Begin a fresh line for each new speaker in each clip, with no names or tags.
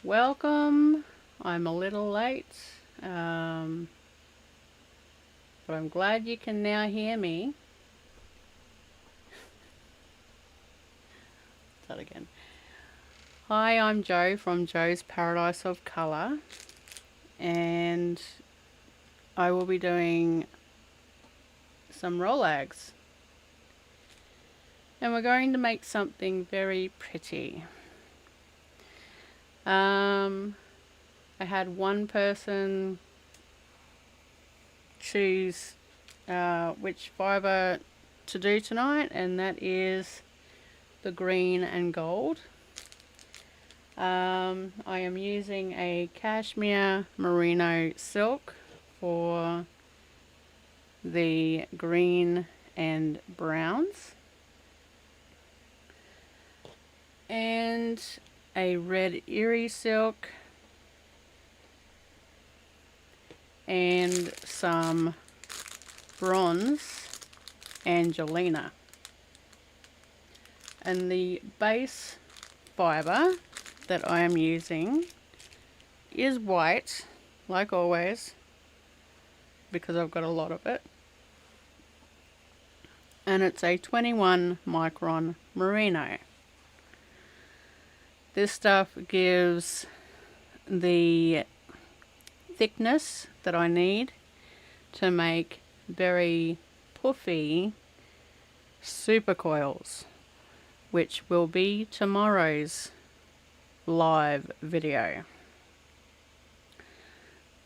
Welcome. I'm a little late, but I'm glad you can now hear me. Start again. Hi, I'm Jo from Jo's Paradise of Colour, and I will be doing some Rolags. And we're going to make something very pretty. I had one person choose which fibre to do tonight, and that is the green and gold. I am using a Cashmere Merino silk for the green and browns, and a red Eri Silk, and some bronze Angelina. And the base fibre that I am using is white, like always, because I've got a lot of it. And it's a 21 micron Merino. This stuff gives the thickness that I need to make very puffy supercoils, which will be tomorrow's live video.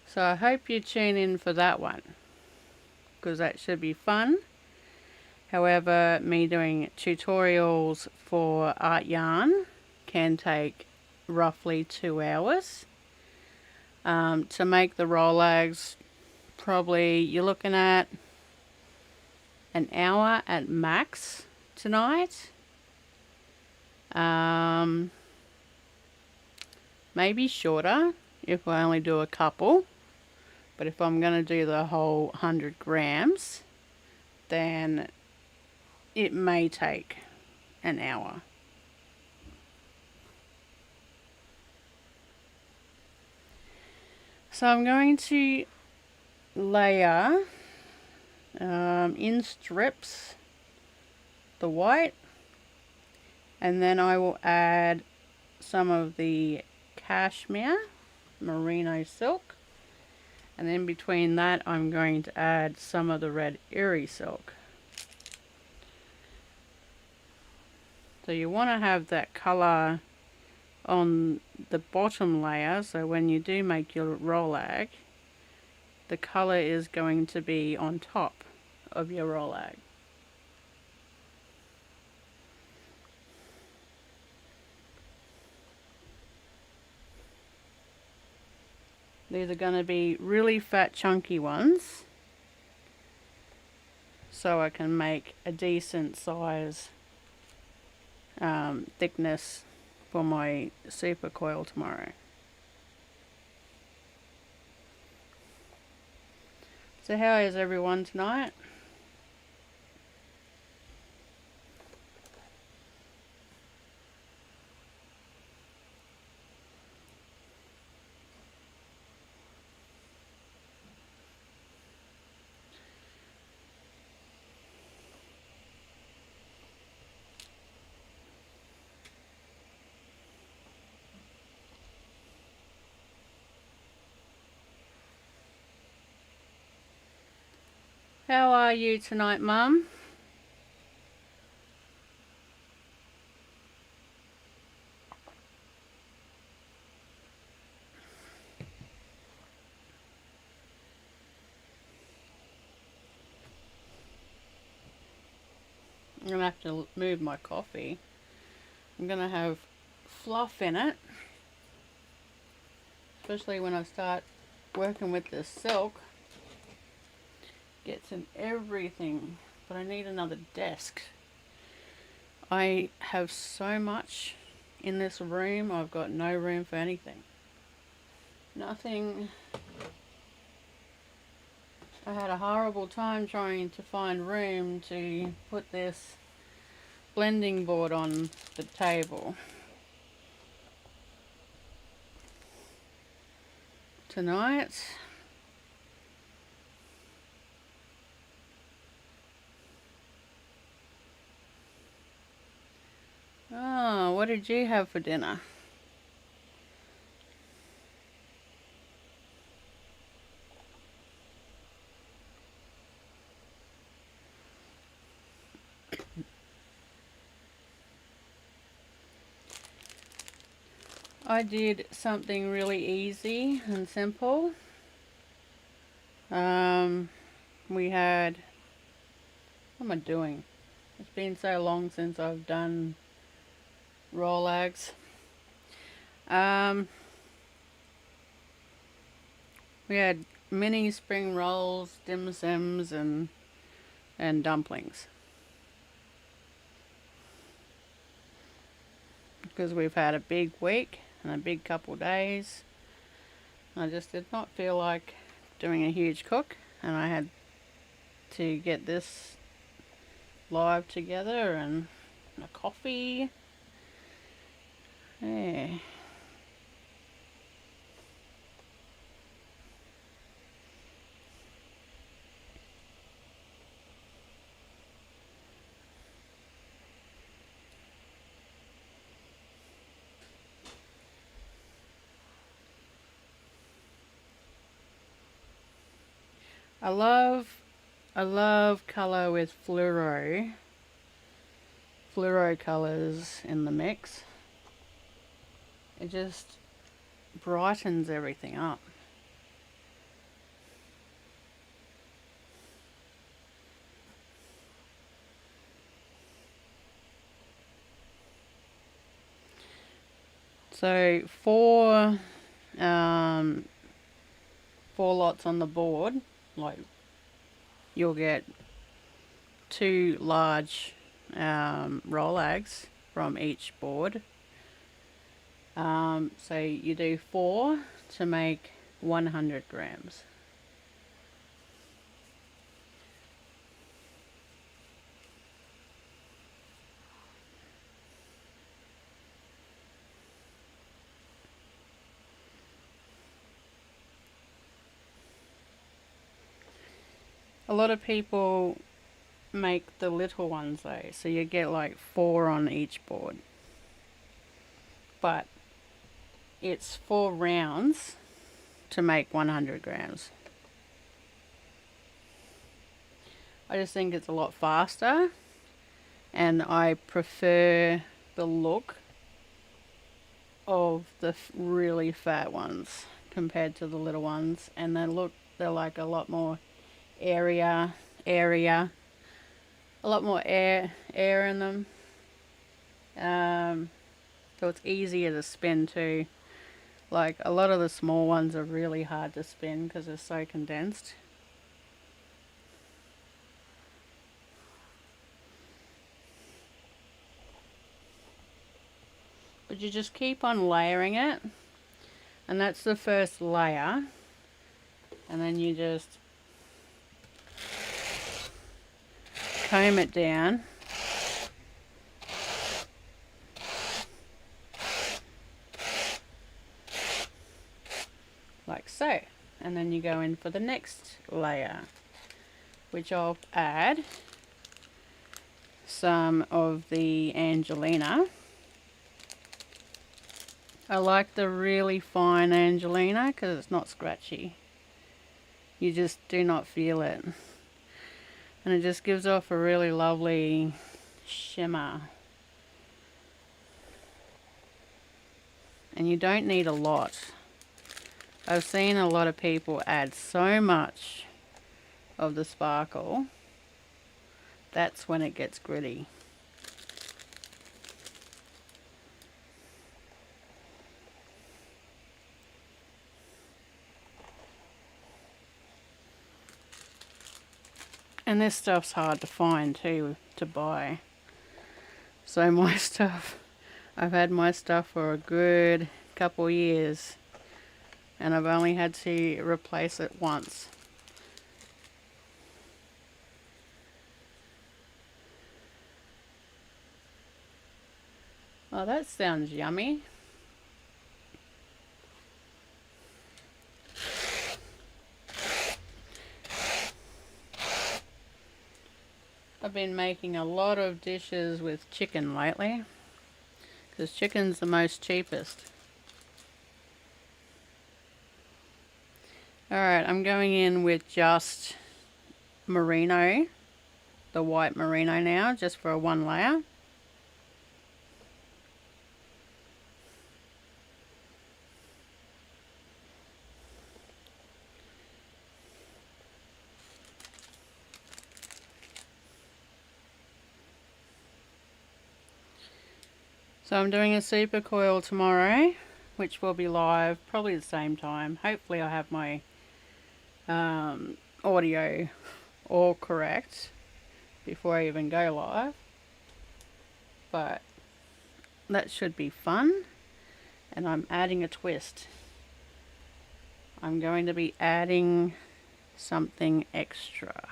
So I hope you tune in for that one, because that should be fun. However, me doing tutorials for art yarn can take roughly 2 hours. To make the Rolags, probably you're looking at an hour at max tonight. Maybe shorter if I only do a couple, but if I'm going to do the whole 100 grams, then it may take an hour. So I'm going to layer in strips the white, and then I will add some of the Cashmere Merino silk, and then between that I'm going to add some of the red Eri silk. So you want to have that colour on the bottom layer, so when you do make your Rolag, the colour is going to be on top of your Rolag. These are going to be really fat chunky ones, so I can make a decent size thickness for my supercoil tomorrow. So how is everyone tonight? How are you tonight, Mum? I'm going to have to move my coffee. I'm going to have fluff in it, especially when I start working with this silk. Gets in everything, but I need another desk. I have so much in this room, I've got no room for anything. Nothing. I had a horrible time trying to find room to put this blending board on the table. Tonight, oh, what did you have for dinner? I did something really easy and simple. We had, what am I doing? It's been so long since I've done Rolags. We had mini spring rolls, dim sims, and dumplings. Because we've had a big week and a big couple days. I just did not feel like doing a huge cook, and I had to get this live together and a coffee. Yeah. I love colour with fluoro colours in the mix. It just brightens everything up. So four lots on the board, like you'll get 2 large Rolags from each board. So you do 4 to make 100 grams. A lot of people make the little ones though, so you get like 4 on each board. But it's 4 rounds to make 100 grams. I just think it's a lot faster, and I prefer the look of the really fat ones compared to the little ones, and they're like a lot more area, a lot more air in them. So it's easier to spin too. Like a lot of the small ones are really hard to spin because they're so condensed. But you just keep on layering it, and that's the first layer, and then you just comb it down like so, and then you go in for the next layer, which I'll add some of the Angelina. I like the really fine Angelina because it's not scratchy. You just do not feel it. And it just gives off a really lovely shimmer. And you don't need a lot. I've seen a lot of people add so much of the sparkle. That's when it gets gritty. And this stuff's hard to find too, to buy. So my stuff, I've had my stuff for a good couple years, and I've only had to replace it once. Oh, that sounds yummy. I've been making a lot of dishes with chicken lately, because chicken's the most cheapest. Alright, I'm going in with just Merino, the white Merino now, just for a one layer. So I'm doing a supercoil tomorrow, which will be live probably the same time. Hopefully I have my audio all correct before I even go live. But that should be fun. And I'm adding a twist. I'm going to be adding something extra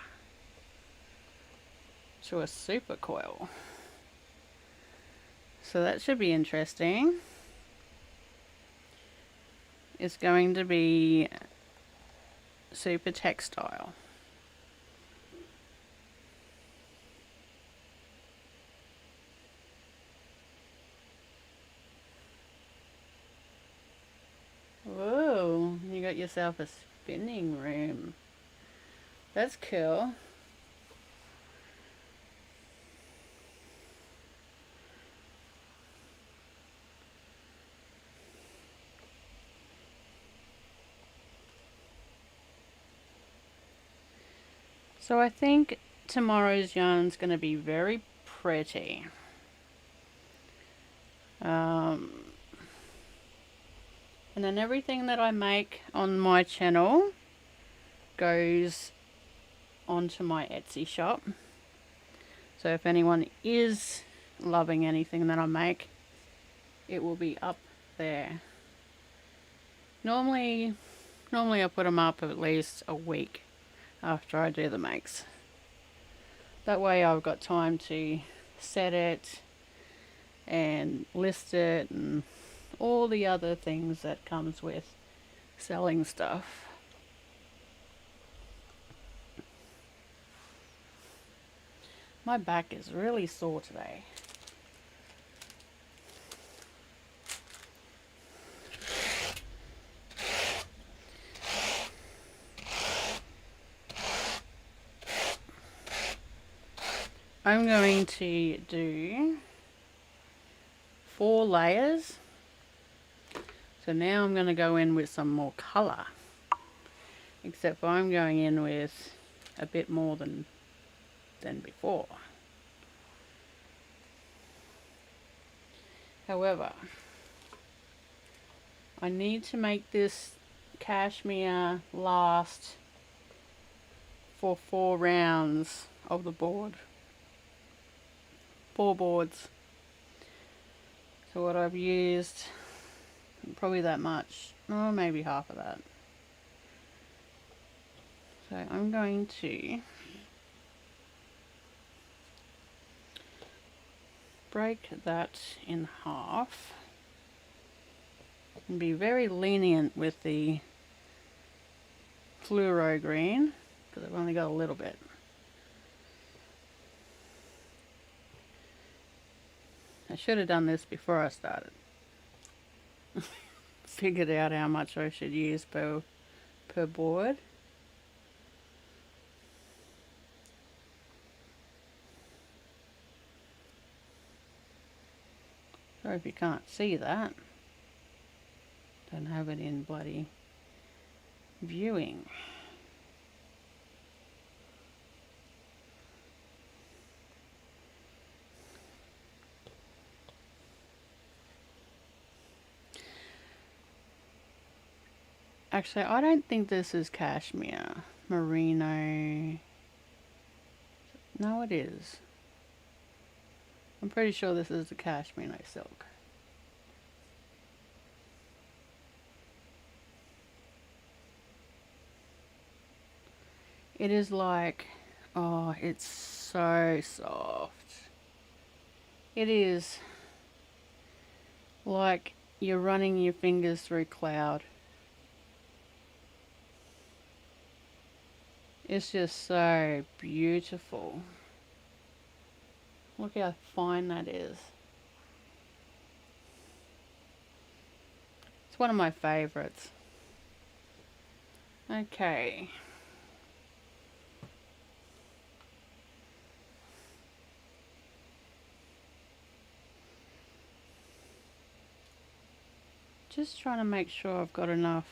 to a supercoil. So that should be interesting. It's going to be super textile. Whoa, you got yourself a spinning room. That's cool. So I think tomorrow's yarn's going to be very pretty. And then everything that I make on my channel goes onto my Etsy shop. So if anyone is loving anything that I make, it will be up there. Normally I put them up at least a week after I do the makes. That way I've got time to set it and list it and all the other things that comes with selling stuff. My back is really sore today. I'm going to do 4 layers. So now I'm going to go in with some more colour. Except for I'm going in with a bit more than before. However, I need to make this cashmere last for 4 rounds of the board. 4 boards. So what I've used, probably that much, or maybe half of that. So I'm going to break that in half and be very lenient with the fluoro green because I've only got a little bit. I should have done this before I started. Figured out how much I should use per board. Sorry if you can't see that. Don't have it in bloody viewing. Actually, I don't think this is cashmere. Merino. No, it is. I'm pretty sure this is the Cashmere silk. It is like, oh, it's so soft. It is like you're running your fingers through cloud. It's just so beautiful. Look how fine that is. It's one of my favorites. Okay. Just trying to make sure I've got enough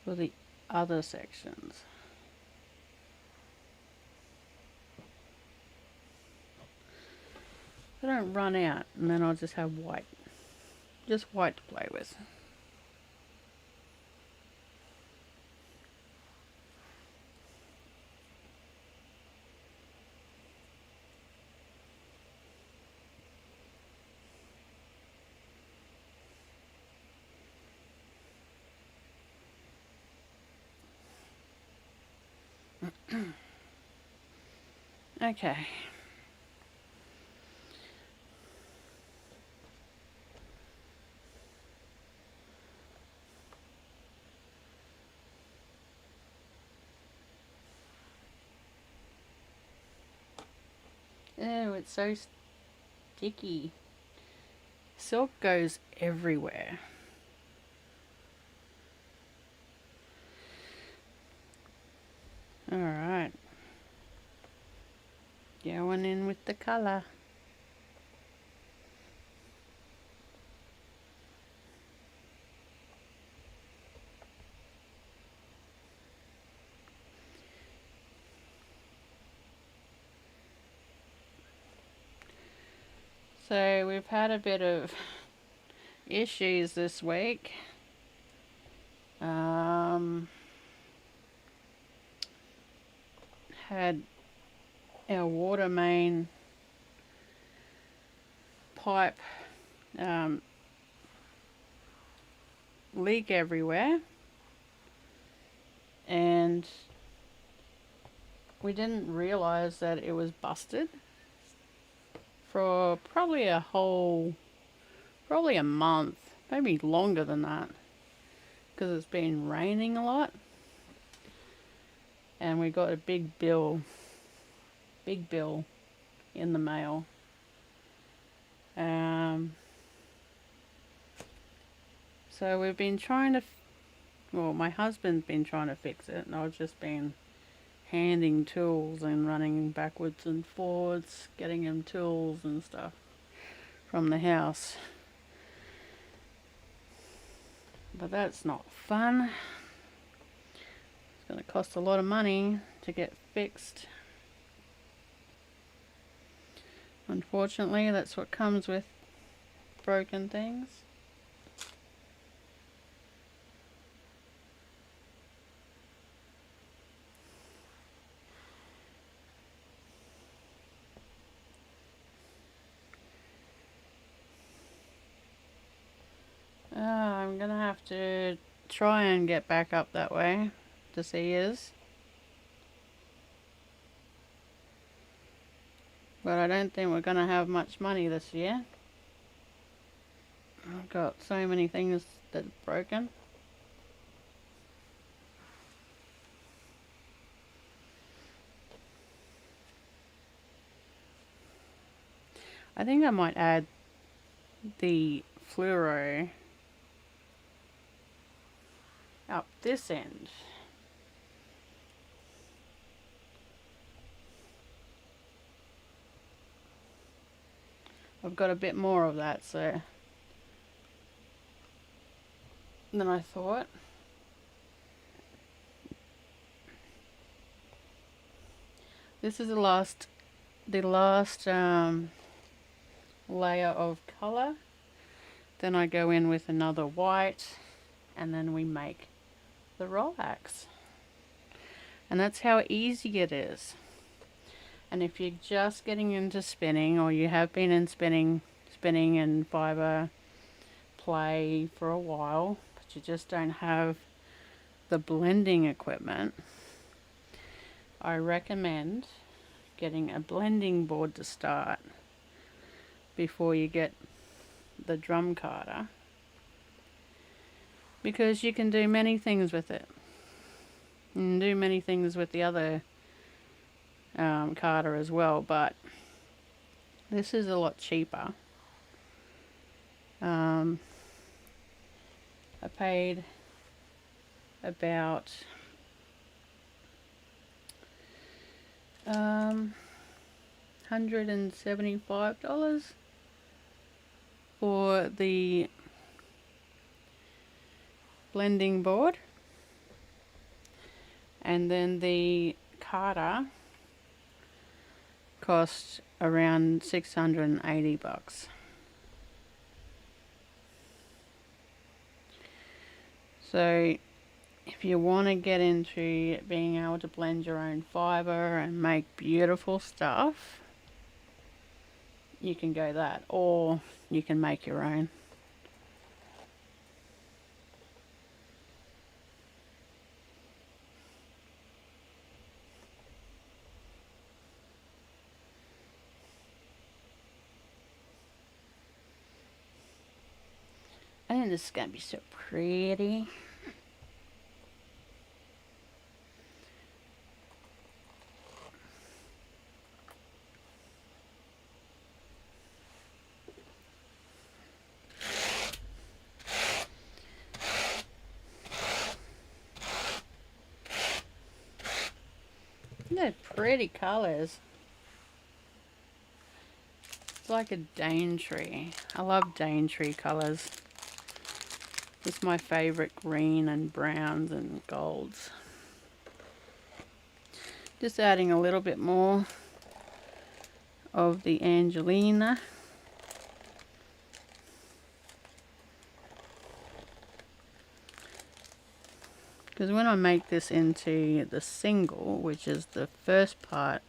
for the other sections. I don't run out, and then I'll just have white. Just white to play with. Okay. Oh, it's so sticky. Silk goes everywhere. Alright. Going in with the colour. So we've had a bit of issues this week. Had our water main pipe leak everywhere, and we didn't realize that it was busted for probably a month, maybe longer than that, because it's been raining a lot, and we got a big bill in the mail. So we've been trying to, well, my husband's been trying to fix it, and I've just been handing tools and running backwards and forwards, getting him tools and stuff from the house. But that's not fun. It's going to cost a lot of money to get fixed. Unfortunately, that's what comes with broken things. I'm gonna have to try and get back up that way to see his. But I don't think we're gonna have much money this year. I've got so many things that are broken. I think I might add the fluoro up this end. I've got a bit more of that, so than I thought. This is the last layer of color. Then I go in with another white, and then we make the Rolags. And that's how easy it is. And if you're just getting into spinning, or you have been in spinning and fibre play for a while, but you just don't have the blending equipment, I recommend getting a blending board to start before you get the drum carder, because you can do many things with it. You can do many things with the other carder as well, but this is a lot cheaper. I paid about $175 for the blending board, and then the carder cost around $680. So if you want to get into being able to blend your own fibre and make beautiful stuff, you can go that, or you can make your own. I think this is going to be so pretty. They're pretty colours. It's like a Daintree. I love Daintree colours. It's my favourite green and browns and golds. Just adding a little bit more of the Angelina. Because when I make this into the single, which is the first part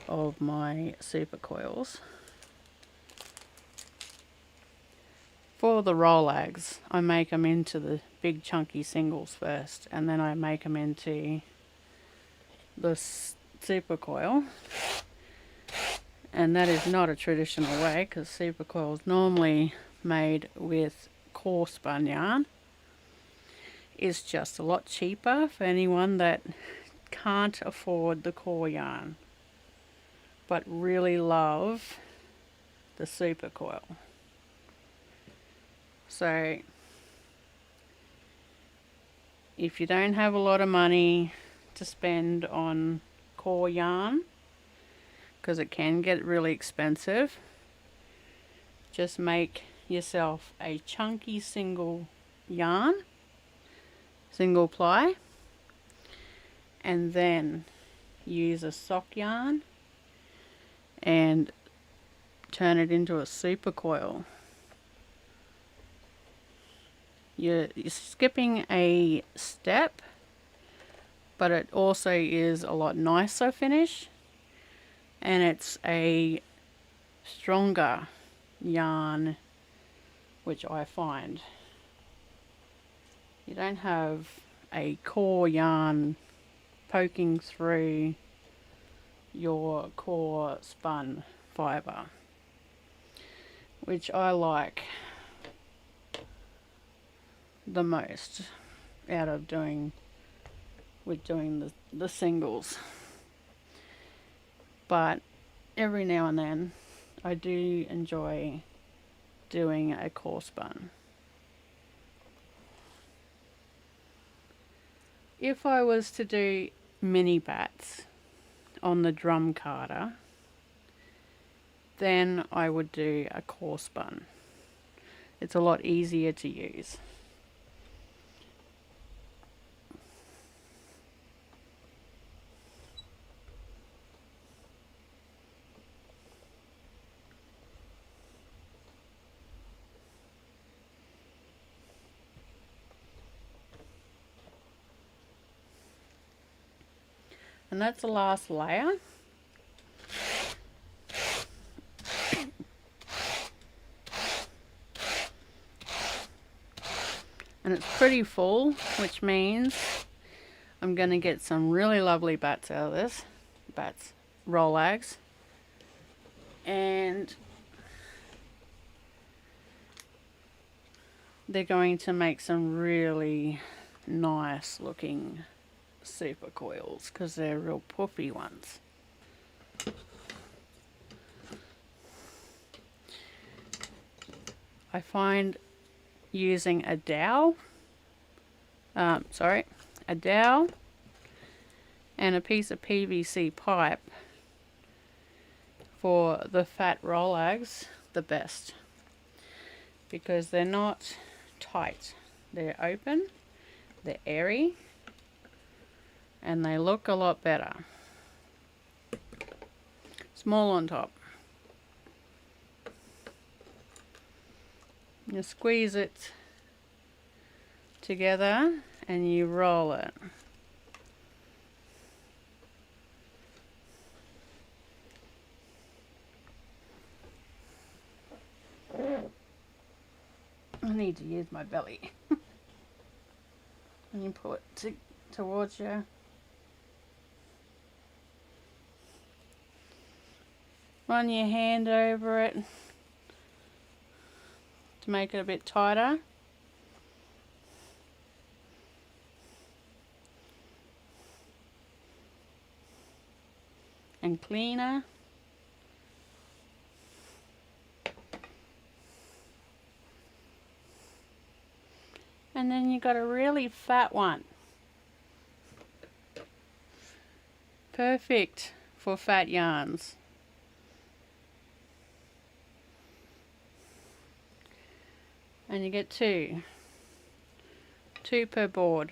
of my supercoils, for the Rolags, I make them into the big chunky singles first, and then I make them into the supercoil. And that is not a traditional way, because supercoil is normally made with core spun yarn. It's just a lot cheaper for anyone that can't afford the core yarn but really love the supercoil. So if you don't have a lot of money to spend on core yarn, because it can get really expensive, just make yourself a chunky single yarn, single ply, and then use a sock yarn and turn it into a supercoil. You're skipping a step, but it also is a lot nicer finish, and it's a stronger yarn, which I find. You don't have a core yarn poking through your core spun fibre, which I like the most out of doing the singles. But every now and then I do enjoy doing a core spun. If I was to do mini bats on the drum carder, then I would do a core spun. It's a lot easier to use. And that's the last layer. And it's pretty full, which means I'm going to get some really lovely bats out of this. Bats, Rolags. And they're going to make some really nice looking super coils because they're real puffy ones. I find using a dowel, a dowel and a piece of PVC pipe for the fat Rolags the best, because they're not tight, they're open, they're airy, and they look a lot better. Small on top. You squeeze it together and you roll it. I need to use my belly. And you pull it towards you. Run your hand over it to make it a bit tighter. And cleaner. And then you got a really fat one. Perfect for fat yarns. And you get two per board.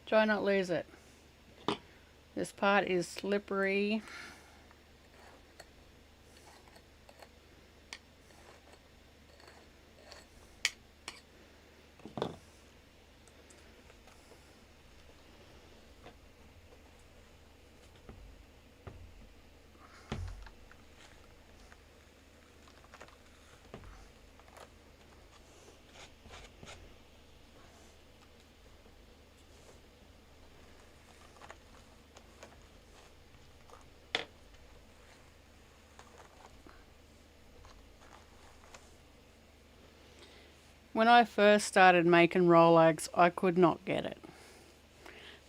Try not lose it. This part is slippery. When I first started making Rolags, I could not get it.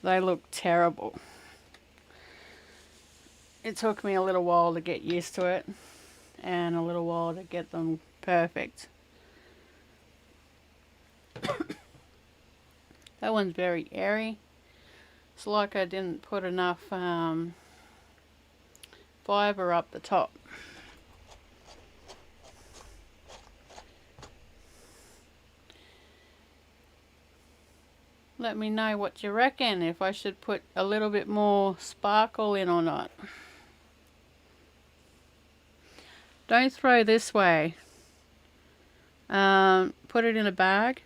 They looked terrible. It took me a little while to get used to it and a little while to get them perfect. That one's very airy. It's like I didn't put enough fibre up the top. Let me know what you reckon, if I should put a little bit more sparkle in or not. Don't throw this way. Put it in a bag,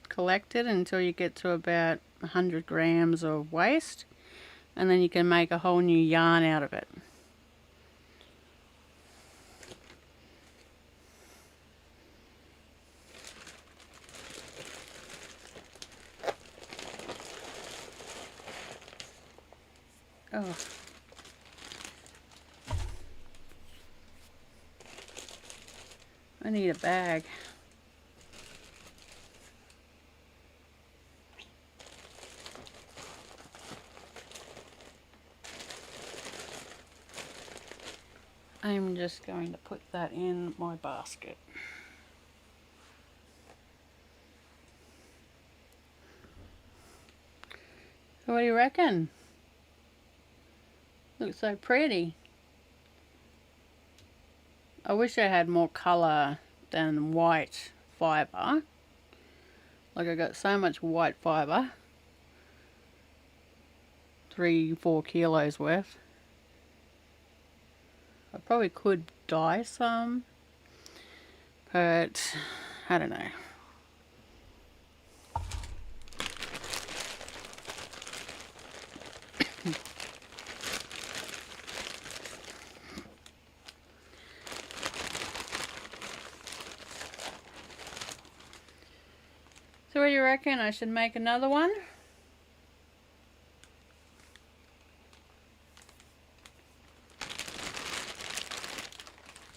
collect it until you get to about 100 grams of waste, and then you can make a whole new yarn out of it. Oh. I need a bag. I'm just going to put that in my basket. So what do you reckon? Looks so pretty. I wish I had more colour than white fibre, Like I got so much white fibre, 3-4 kilos worth. I probably could dye some, but I don't know. So what do you reckon? I should make another one?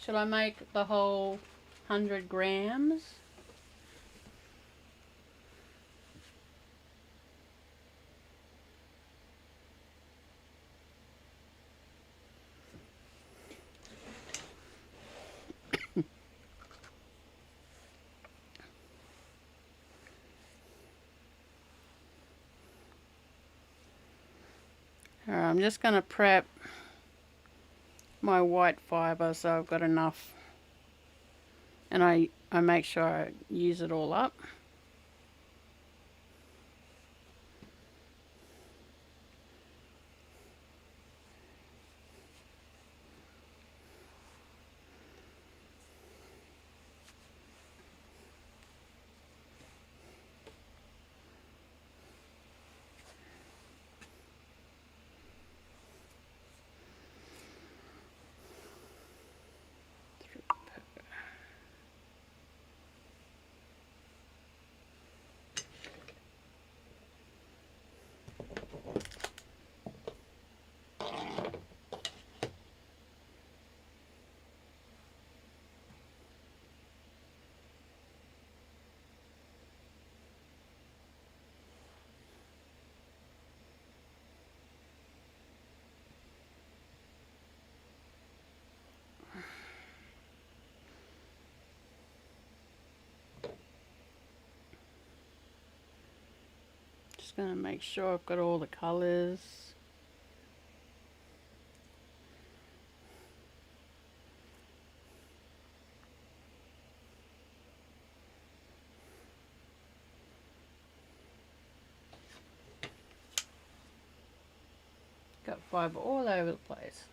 Should I make the whole 100 grams? Alright, I'm just going to prep my white fibre so I've got enough, and I make sure I use it all up. Just going to make sure I've got all the colours. Got fibre all over the place.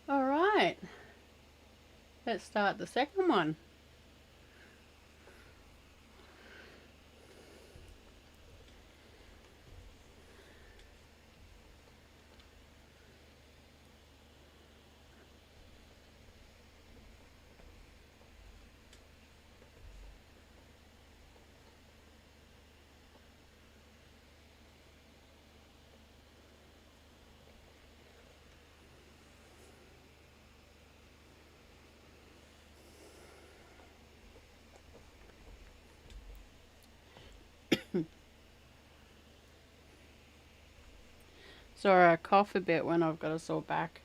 Alright, let's start the second one. Sorry, I cough a bit when I've got a sore back.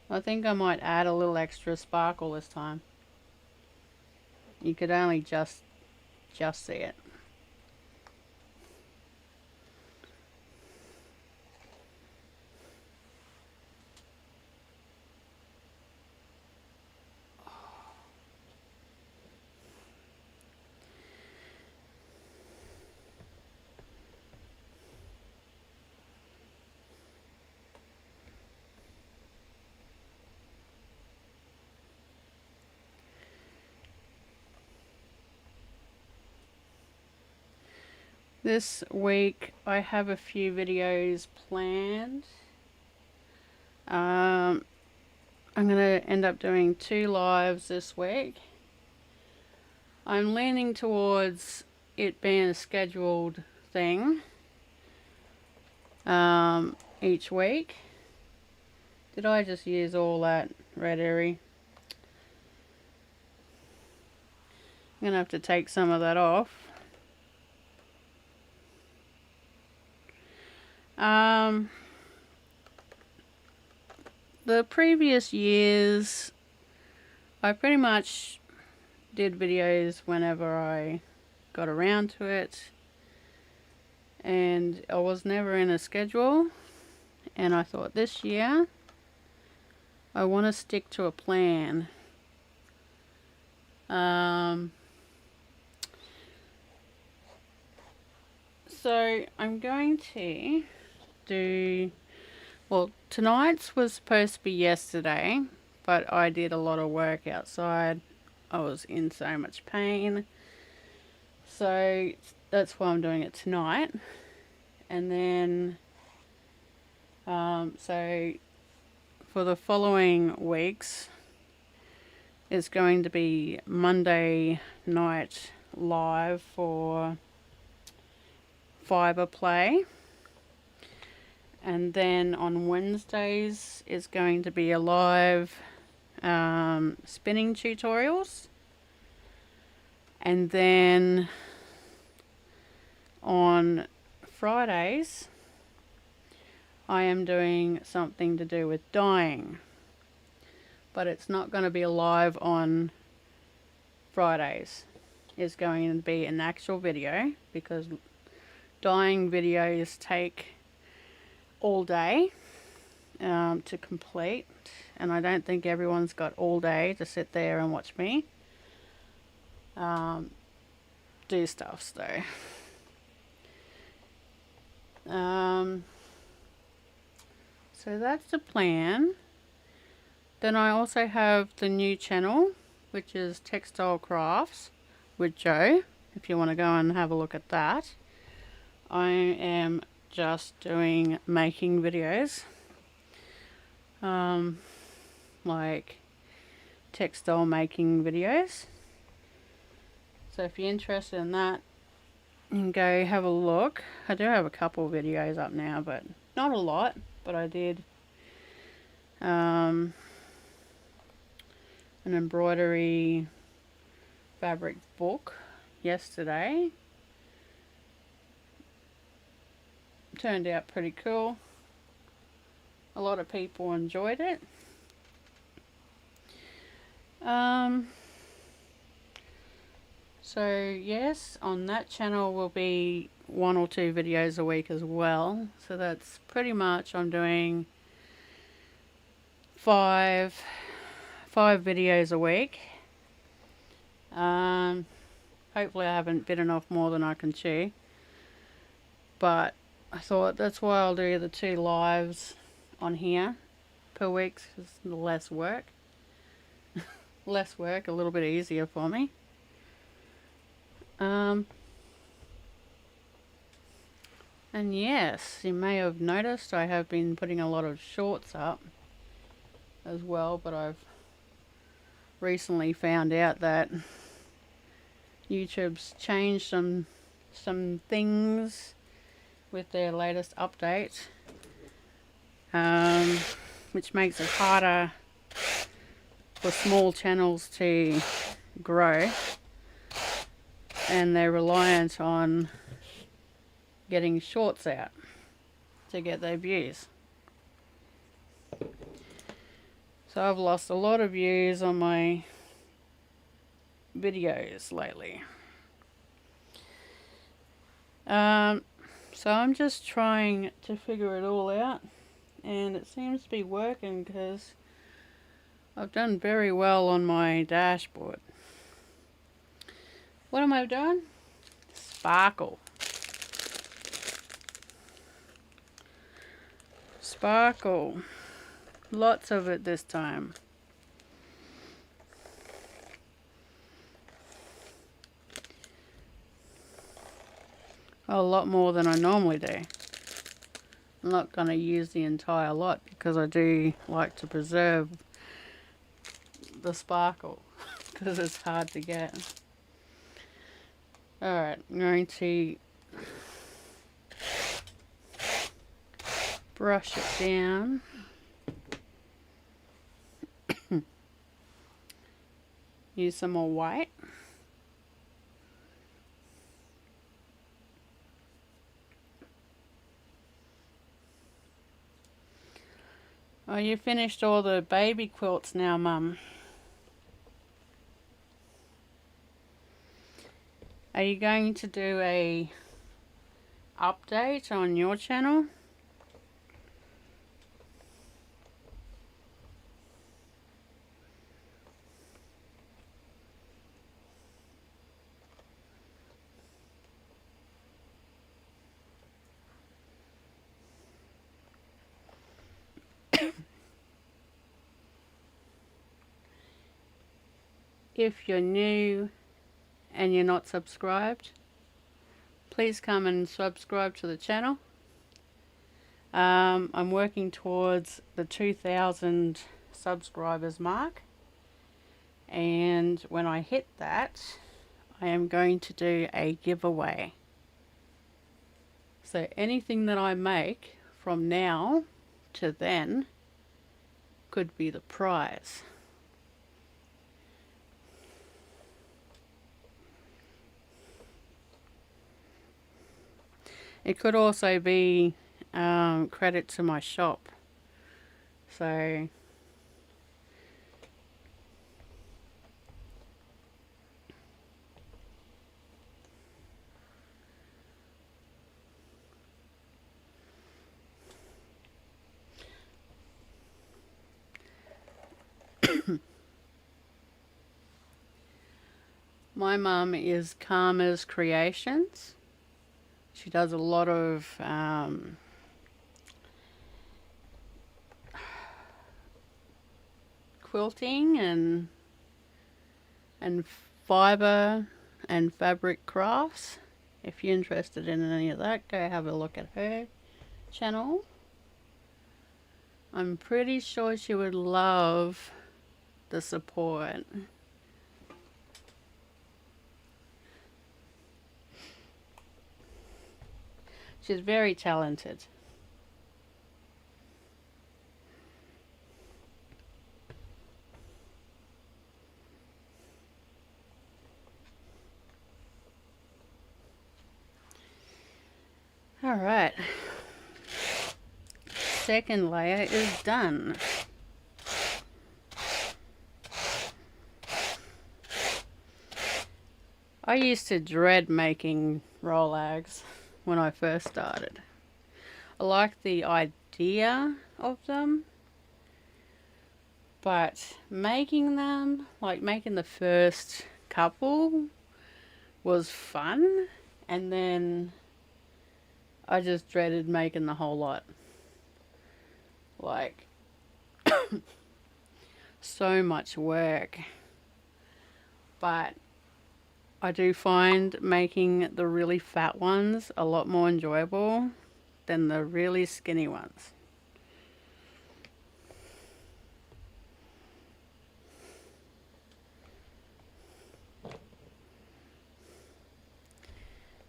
I think I might add a little extra sparkle this time. You could only just see it. This week I have a few videos planned. I'm going to end up doing 2 lives this week. I'm leaning towards it being a scheduled thing. each week. Did I just use all that red Eri? I'm going to have to take some of that off. The previous years, I pretty much did videos whenever I got around to it, and I was never in a schedule. And I thought this year I want to stick to a plan. So I'm going to do, well, tonight's was supposed to be yesterday, but I did a lot of work outside. I was in so much pain, so that's why I'm doing it tonight. And then so for the following weeks, it's going to be Monday night live for Fibre play, and then on Wednesdays it's going to be a live spinning tutorials, and then on Fridays I am doing something to do with dyeing, but it's not going to be live on Fridays. It's going to be an actual video, because dyeing videos take all day to complete, and I don't think everyone's got all day to sit there and watch me do stuff. So that's the plan. Then I also have the new channel, which is Textile Crafts with Joe, if you want to go and have a look at that. I am just doing making videos, like textile making videos. So if you're interested in that, you can go have a look. I do have a couple of videos up now, but not a lot. But I did an embroidery fabric book yesterday. Turned out pretty cool. A lot of people enjoyed it. So yes, on that channel will be 1 or 2 videos a week as well. So that's pretty much, I'm doing 5 videos a week. Hopefully I haven't bitten off more than I can chew, but I thought that's why I'll do the 2 lives on here per week. It's less work. Less work, a little bit easier for me. And yes, you may have noticed I have been putting a lot of shorts up as well, but I've recently found out that YouTube's changed some things with their latest update, which makes it harder for small channels to grow, and they're reliant on getting shorts out to get their views. So I've lost a lot of views on my videos lately. So I'm just trying to figure it all out, and it seems to be working because I've done very well on my dashboard. What am I doing? Sparkle. Sparkle. Lots of it this time. A lot more than I normally do. I'm not going to use the entire lot because I do like to preserve the sparkle because it's hard to get. Alright, I'm going to brush it down. Use some more white. Oh, you finished all the baby quilts now, Mum. Are you going to do a update on your channel? If you're new and you're not subscribed, please come and subscribe to the channel. I'm working towards the 2,000 subscribers mark, and when I hit that, I am going to do a giveaway. So anything that I make from now to then could be the prize. It could also be credit to my shop. So my mum is Karma's Creations. She does a lot of quilting and fibre and fabric crafts. If you're interested in any of that, go have a look at her channel. I'm pretty sure she would love the support. She's very talented. All right. Second layer is done. I used to dread making Rolags when I first started. I liked the idea of them, but making them, like making the first couple, was fun, and then I just dreaded making the whole lot. Like, so much work. But I do find making the really fat ones a lot more enjoyable than the really skinny ones.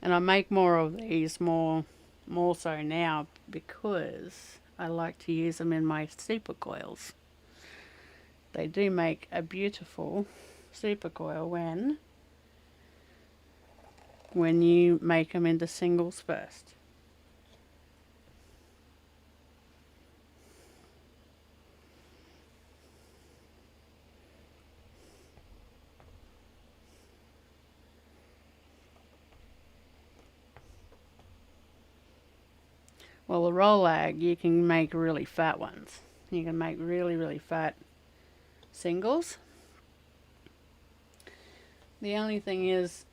And I make more of these more so now because I like to use them in my supercoils. They do make a beautiful supercoil when you make them into singles first. Well, a Rolag, you can make really fat ones. You can make really fat singles. The only thing is,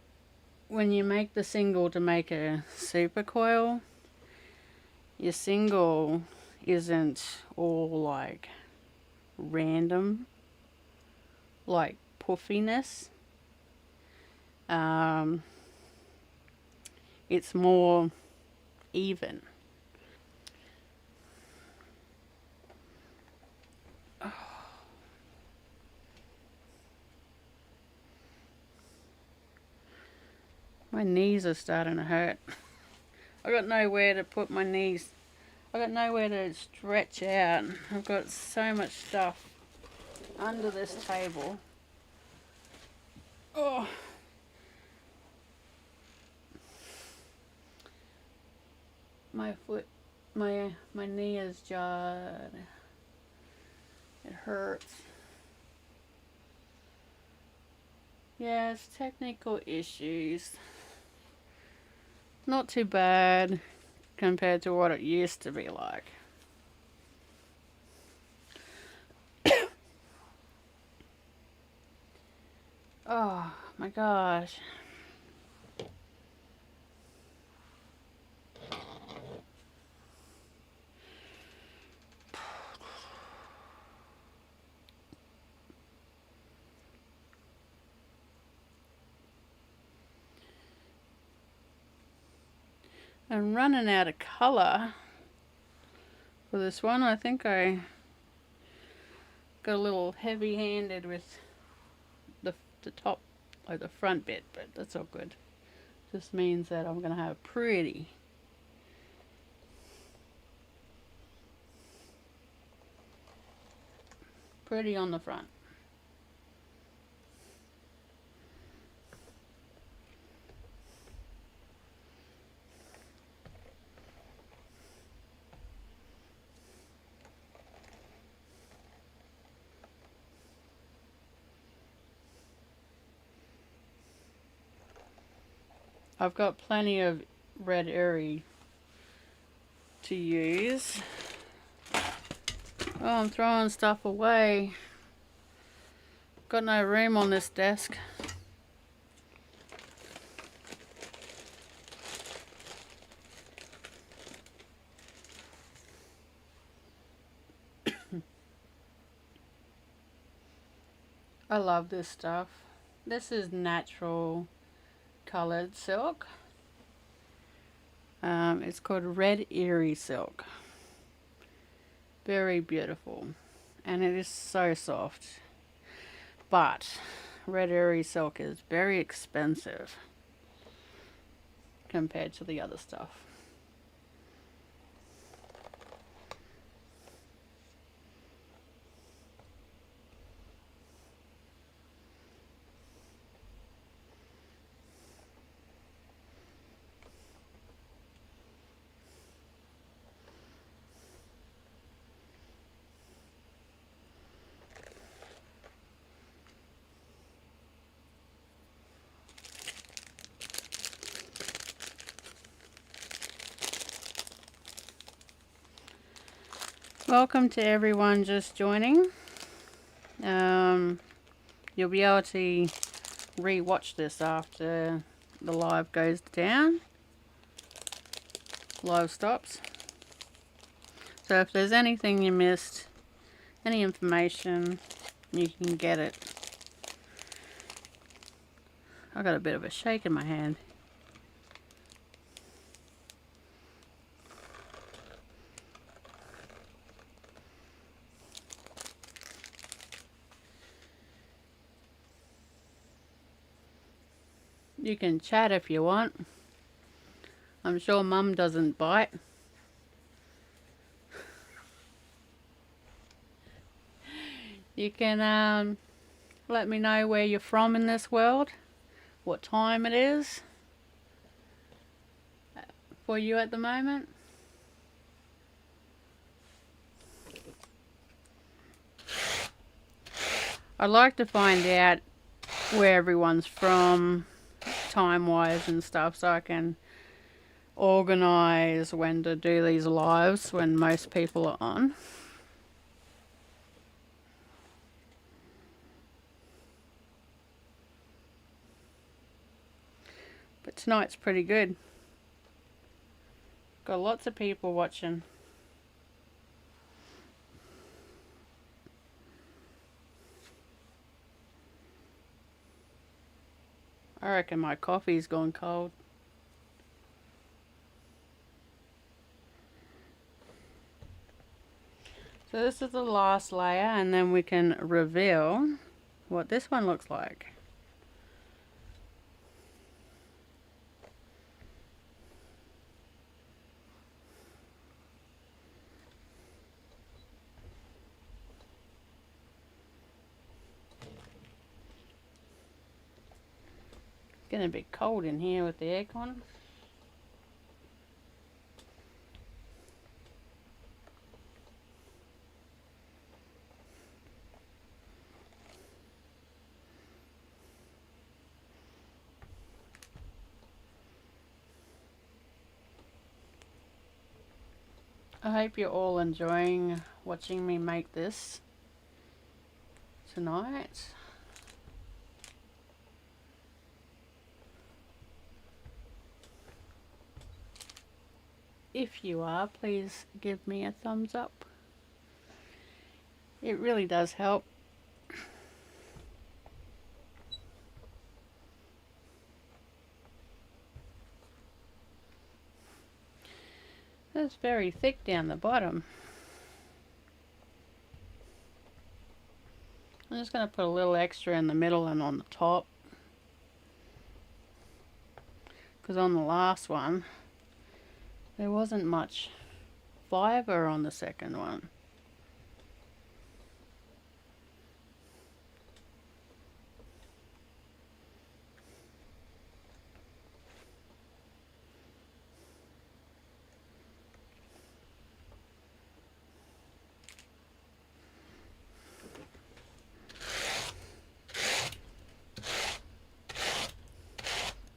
when you make the single to make a supercoil, your single isn't all like random, like puffiness. It's more even. My knees are starting to hurt. I got nowhere to put my knees. I've got nowhere to stretch out. I've got so much stuff under this table. Oh. My foot, my knee is jarred. It hurts. Yeah, it's technical issues. Not too bad compared to what it used to be like. Oh my gosh. I'm running out of colour for this one. I think I got a little heavy-handed with the top, like the front bit, but that's all good. Just means that I'm going to have pretty on the front. I've got plenty of red Eri to use. Oh, I'm throwing stuff away. Got no room on this desk. I love this stuff. This is natural colored silk. It's called red Eri Silk. Very beautiful, and it is so soft. But red Eri Silk is very expensive compared to the other stuff. Welcome to everyone just joining. You'll be able to re-watch this after the live goes down. Live stops. So if there's anything you missed, any information, you can get it. I got a bit of a shake in my hand. You can chat if you want. I'm sure Mum doesn't bite. You can let me know where you're from in this world, what time it is for you at the moment. I'd like to find out where everyone's from, time-wise and stuff, so I can organise when to do these lives when most people are on. But tonight's pretty good. Got lots of people watching. I reckon my coffee's gone cold. So this is the last layer, and then we can reveal what this one looks like. getting a bit cold in here with the aircon. I hope you're all enjoying watching me make this tonight. If you are, please give me a thumbs up. It really does help. It's very thick down the bottom. I'm just going to put a little extra in the middle and on the top, because on the last one there wasn't much fibre on the second one.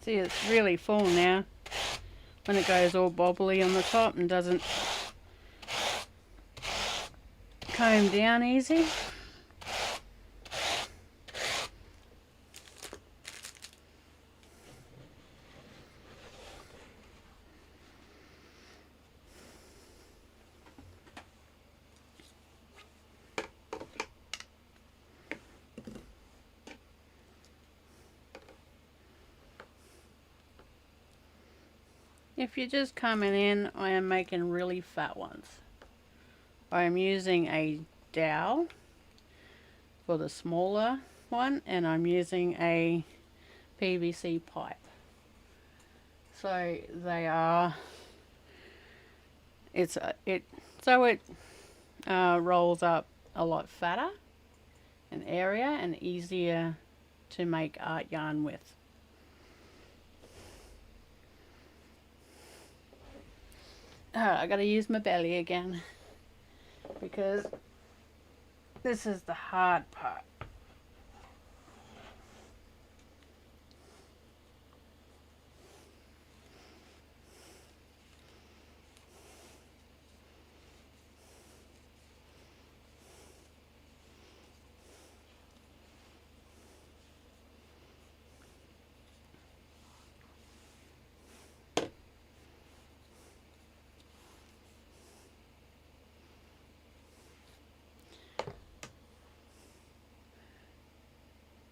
See, it's really full now when it goes all bobbly on the top and doesn't comb down easy. If you're just coming in, I am making really fat ones. I am using a dowel for the smaller one, and I'm using a PVC pipe. So they are, it rolls up a lot fatter and area and easier to make art yarn with. I gotta use my belly again, because this is the hard part.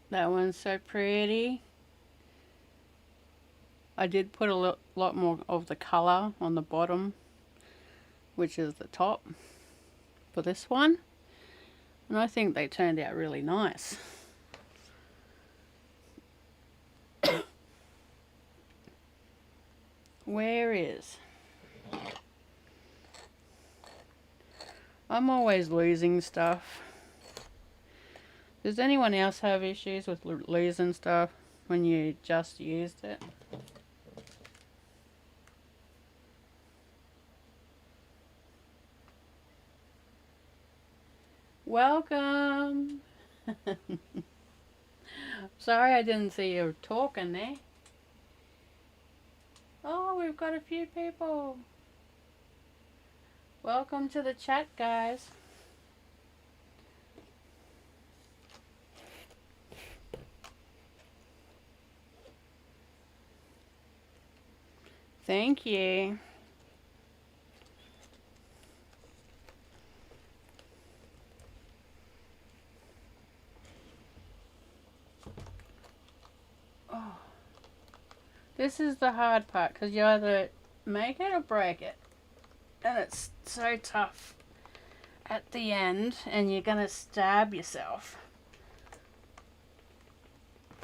That one's so pretty. I did put a lot more of the colour on the bottom, which is the top, for this one. And I think they turned out really nice. Where is? I'm always losing stuff. Does anyone else have issues with losing stuff when you just used it? Welcome! Sorry I didn't see you talking there. Oh, we've got a few people. Welcome to the chat, guys. Thank you. Oh. This is the hard part, because you either make it or break it. And it's so tough at the end, and you're going to stab yourself.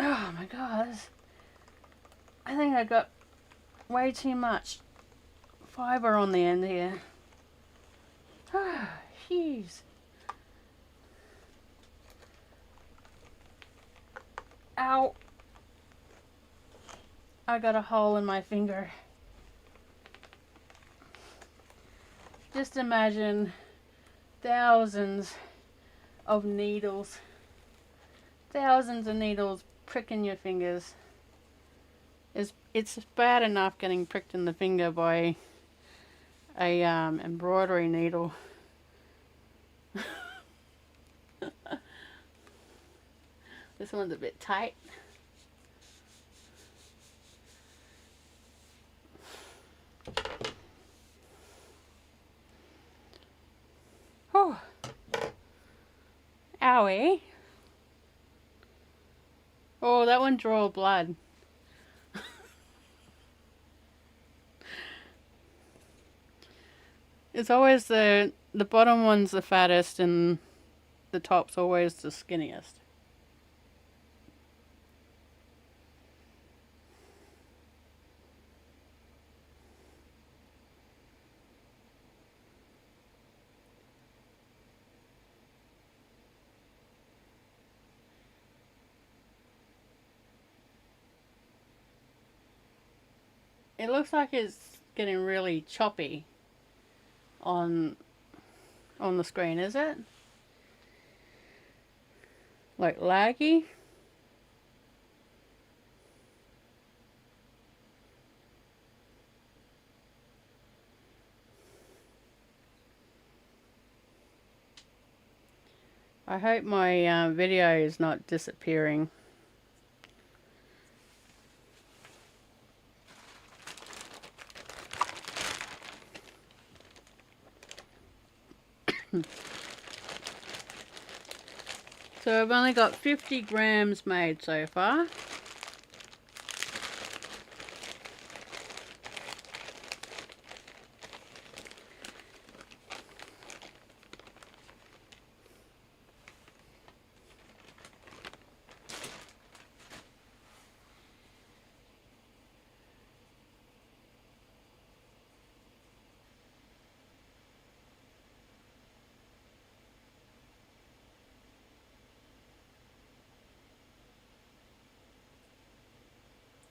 Oh my god. I think I got way too much fibre on the end here. Ah, jeez. Ow. I got a hole in my finger. Just imagine thousands of needles. Thousands of needles pricking your fingers. It's bad enough getting pricked in the finger by a embroidery needle. This one's a bit tight. Oh, owie. Oh, that one drew blood. It's always the bottom one's the fattest and the top's always the skinniest. It looks like it's getting really choppy on the screen, is it? Like laggy? I hope my video is not disappearing. So I've only got 50 grams made so far.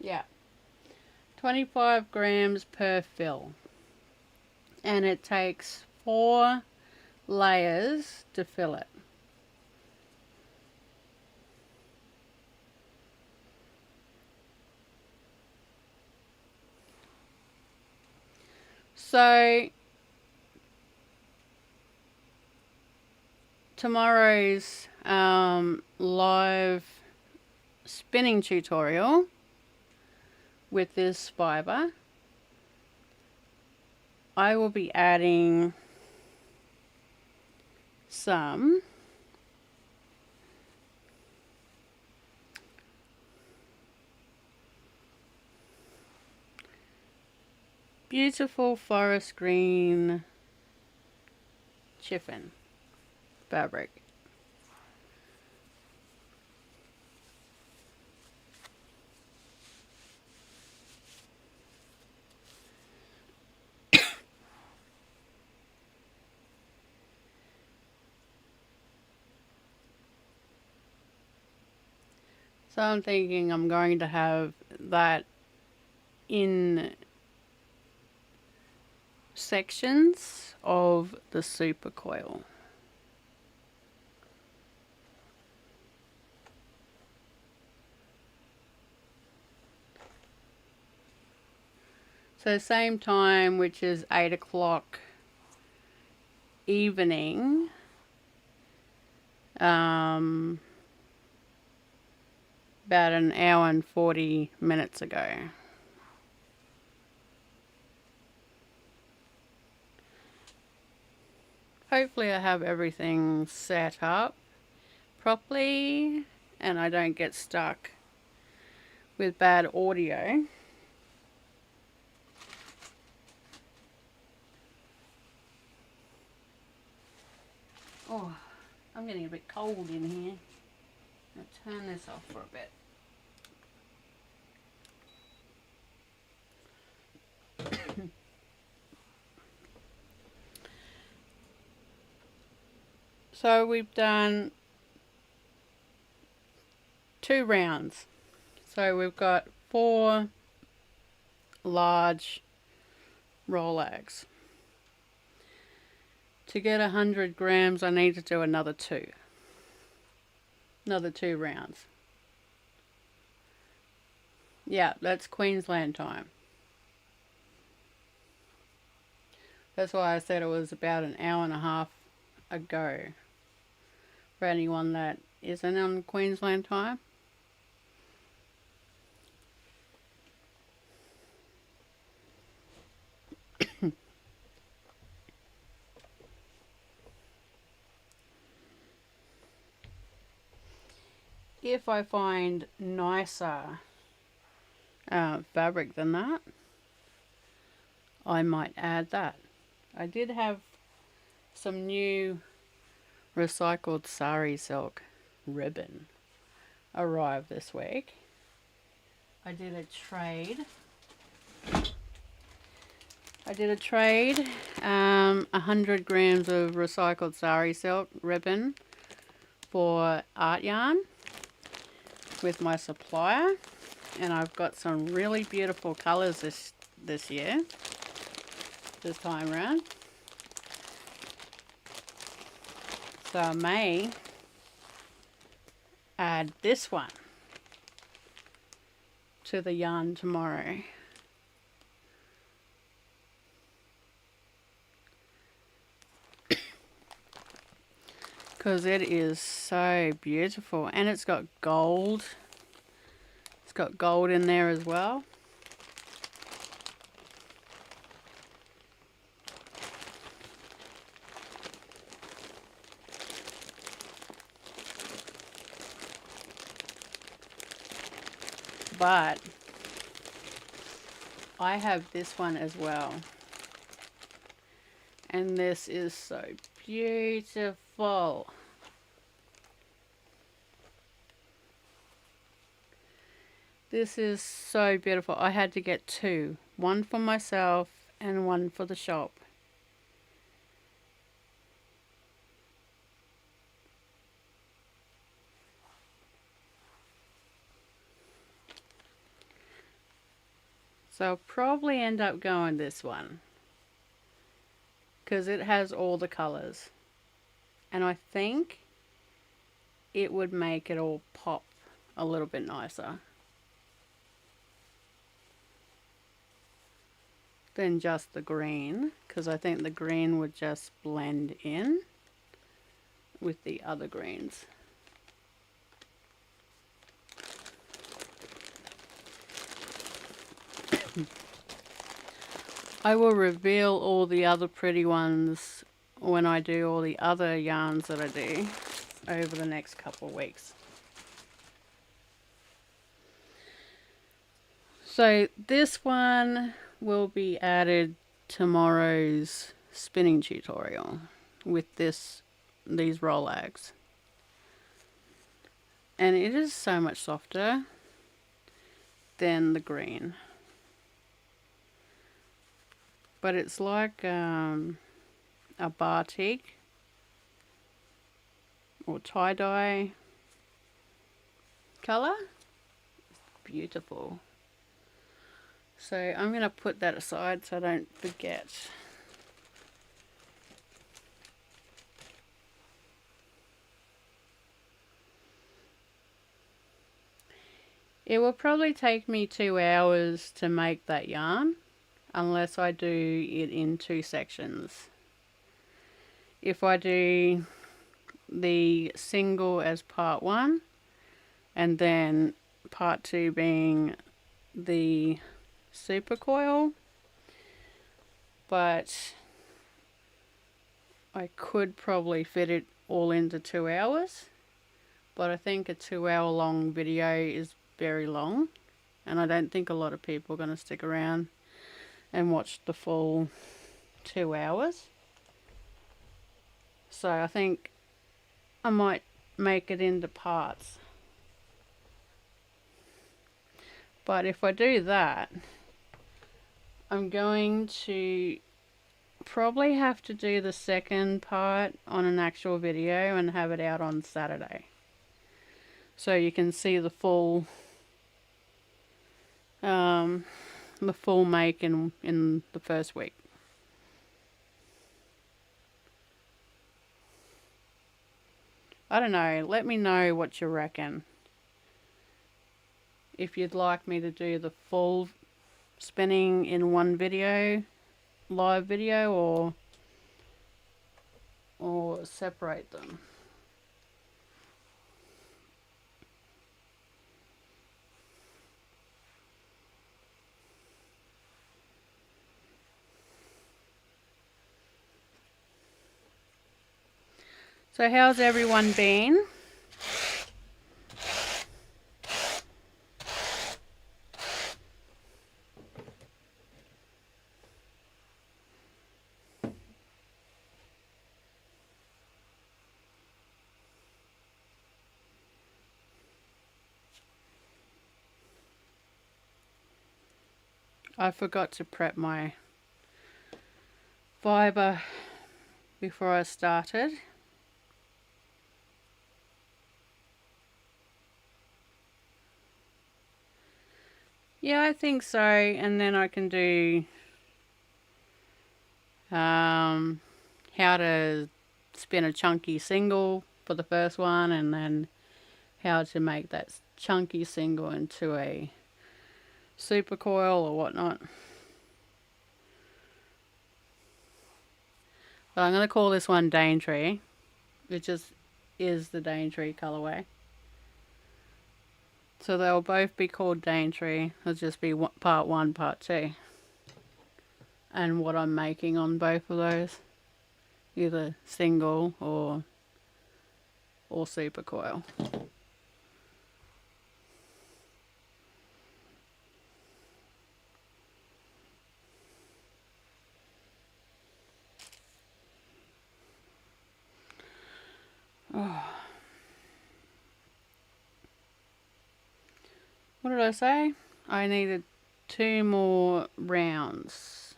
Yeah, 25 grams per fill, and it takes 4 layers to fill it. So tomorrow's live spinning tutorial with this fibre, I will be adding some beautiful forest green chiffon fabric. So I'm thinking I'm going to have that in sections of the supercoil. So same time, which is 8 o'clock evening, about an hour and 40 minutes ago. Hopefully I have everything set up properly and I don't get stuck with bad audio. Oh, I'm getting a bit cold in here. I'll turn this off for a bit. So we've done 2 rounds. So we've got 4 large Rolags. To get 100 grams, I need to do another two rounds. Yeah, that's Queensland time. That's why I said it was about an hour and a half ago. For anyone that isn't on Queensland time. If I find nicer fabric than that, I might add that. I did have some new recycled Eri Silk ribbon arrive this week. I did a trade. 100 grams of recycled Eri Silk ribbon for art yarn with my supplier, and I've got some really beautiful colors this time around. So I may add this one to the yarn tomorrow. Because it is so beautiful, and it's got gold. It's got gold in there as well. But I have this one as well. And this is so beautiful. This is so beautiful. I had to get two. One for myself and one for the shop. So I'll probably end up going this one, because it has all the colors, and I think it would make it all pop a little bit nicer than just the green, because I think the green would just blend in with the other greens. I will reveal all the other pretty ones when I do all the other yarns that I do over the next couple of weeks. So this one will be added tomorrow's spinning tutorial with these Rolags. And it is so much softer than the green. But it's like a batik or tie-dye colour. It's beautiful. So I'm going to put that aside so I don't forget. It will probably take me 2 hours to make that yarn, unless I do it in 2 sections. If I do the single as part 1, and then part 2 being the supercoil, but I could probably fit it all into 2 hours, but I think a 2-hour long video is very long, and I don't think a lot of people are going to stick around and watch the full 2 hours. So I think I might make it into parts. But if I do that, I'm going to probably have to do the second part on an actual video and have it out on Saturday, so you can see the full the full make in the first week. I don't know, let me know what you reckon. If you'd like me to do the full spinning in one video, live video, or separate them. So how's everyone been? I forgot to prep my fibre before I started. Yeah, I think so. And then I can do how to spin a chunky single for the first one, and then how to make that chunky single into a supercoil or whatnot. But I'm going to call this one Daintree, which is the Daintree colorway. So they'll both be called Daintree. It'll just be part 1, part 2. And what I'm making on both of those. Either single or supercoil. Oh. What did I say? I needed 2 more rounds.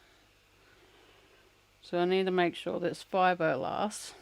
So I need to make sure this fibre lasts.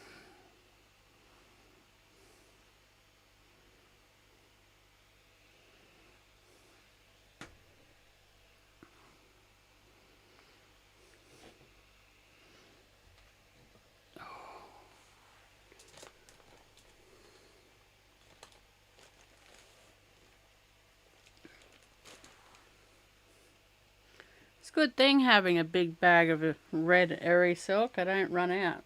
It's a good thing having a big bag of red Eri Silk. I don't run out.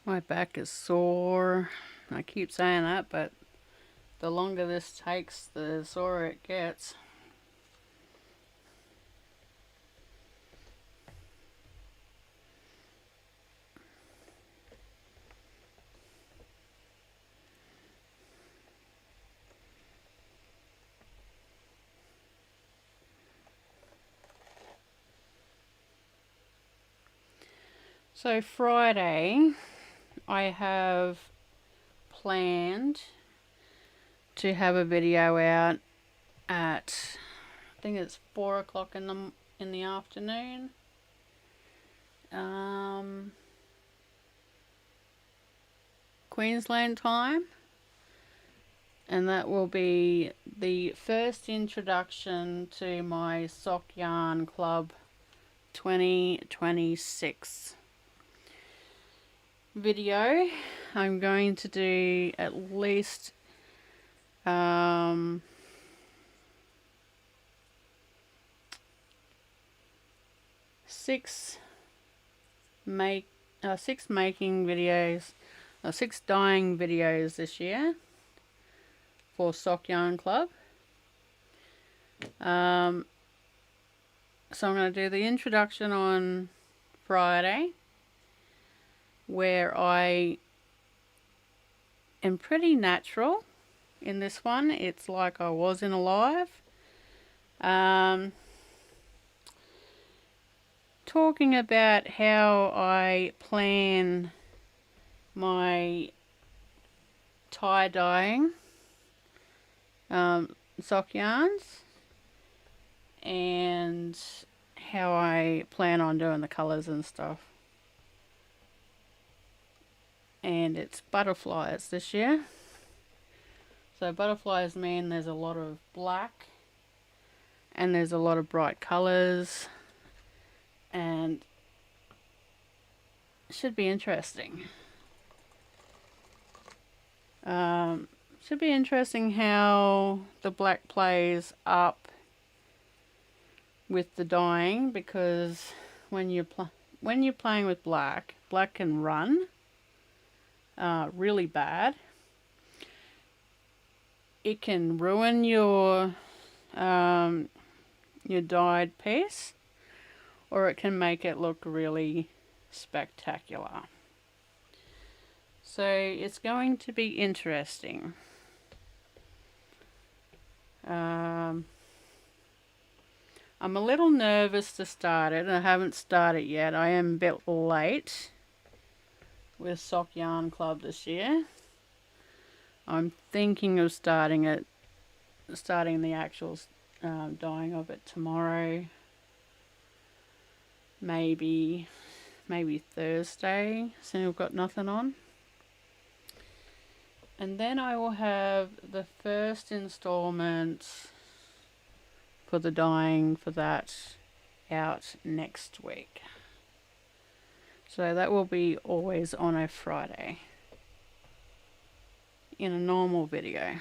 My back is sore. I keep saying that, but the longer this takes, the sorer it gets. So Friday, I have planned to have a video out at, I think it's 4 o'clock in the afternoon. Queensland time. And that will be the first introduction to my Sock Yarn Club 2026 video. I'm going to do at least 6 making videos, 6 dyeing videos this year for Sock Yarn Club. So I'm going to do the introduction on Friday, where I am pretty natural. in this one. It's like I was in a live. Talking about how I plan my tie-dyeing sock yarns, and how I plan on doing the colours and stuff. And it's butterflies this year. So butterflies mean there's a lot of black and there's a lot of bright colours, and it should be interesting. Should be interesting how the black plays up with the dyeing, because when you're playing with black can run really bad. It can ruin your dyed piece, or it can make it look really spectacular. So it's going to be interesting. I'm a little nervous to start it. I haven't started yet. I am a bit late with Sock Yarn Club this year. I'm thinking of starting the actual dyeing of it tomorrow. Maybe Thursday, since we've got nothing on. And then I will have the first installment for the dyeing for that out next week. So that will be always on a Friday in a normal video.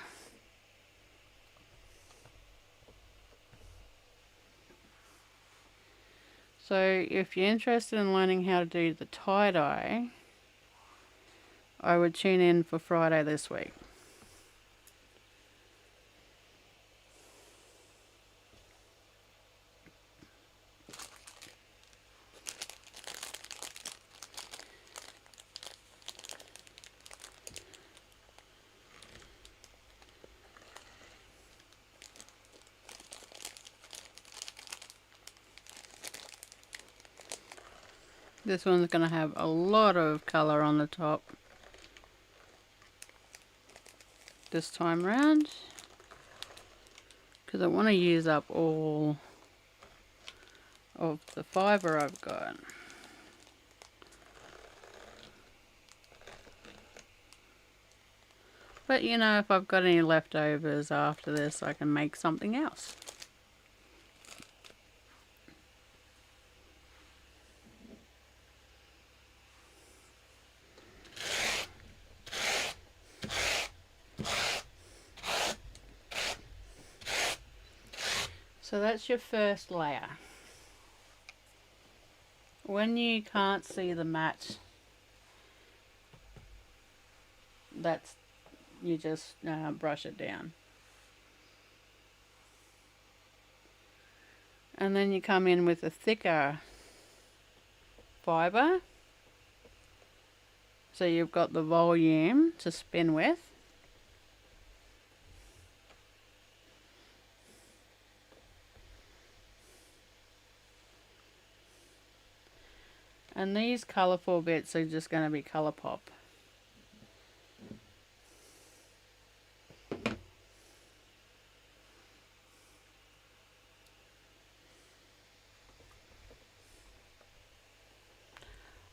So if you're interested in learning how to do the tie-dye, I would tune in for Friday this week. This one's going to have a lot of colour on the top this time round, because I want to use up all of the fibre I've got. But you know, if I've got any leftovers after this, I can make something else. So that's your first layer. When you can't see the mat, you just brush it down. And then you come in with a thicker fibre, so you've got the volume to spin with. And these colourful bits are just going to be colour pop.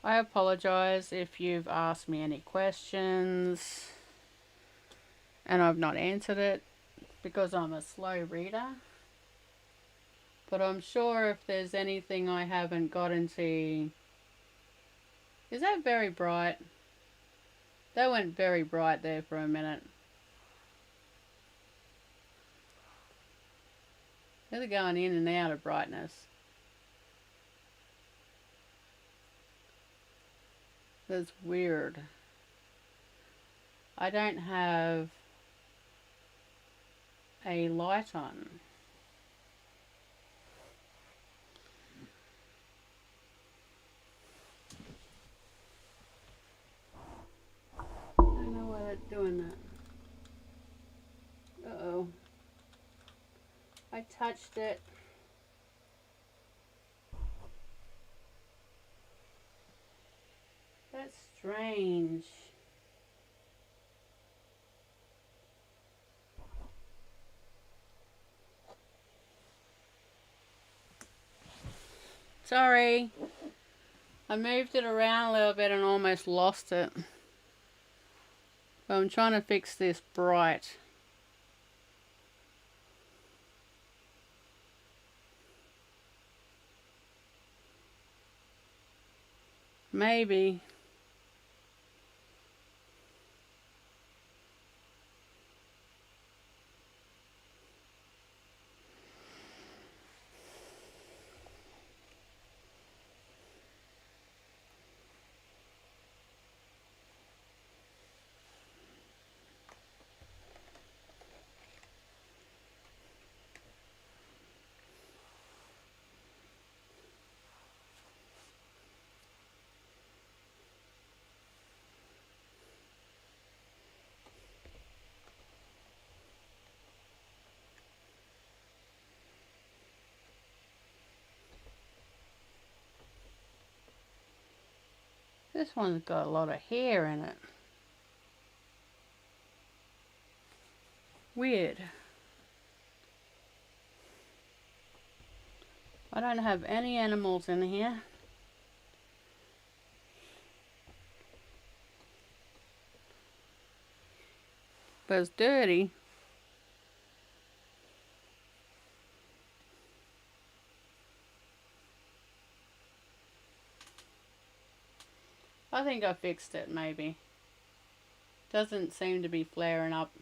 I apologise if you've asked me any questions and I've not answered it, because I'm a slow reader. But I'm sure if there's anything I haven't got into... Is that very bright? That went very bright there for a minute. They're going in and out of brightness. That's weird. I don't have a light on. I don't know why that's doing that. I touched it. That's strange. Sorry. I moved it around a little bit and almost lost it. But I'm trying to fix this bright. Maybe. This one's got a lot of hair in it. Weird. I don't have any animals in here. But it's dirty. I think I fixed it, maybe. Doesn't seem to be flaring up.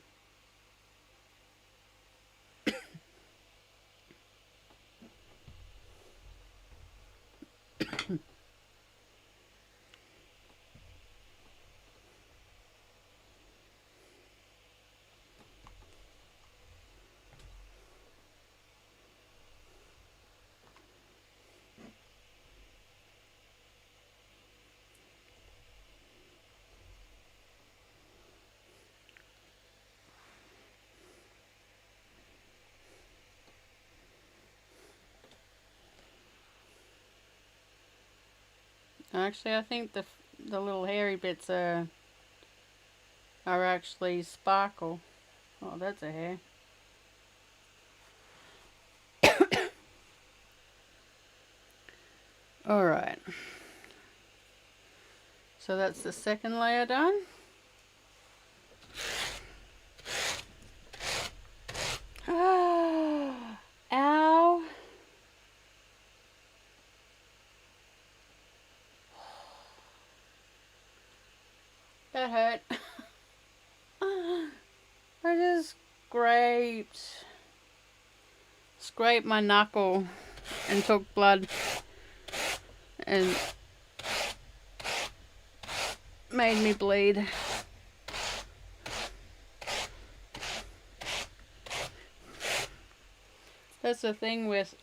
Actually, I think the little hairy bits are actually sparkle. Oh, that's a hair. Alright. So that's the second layer done. Ow. That hurt. I just scraped my knuckle and took blood and made me bleed. That's the thing with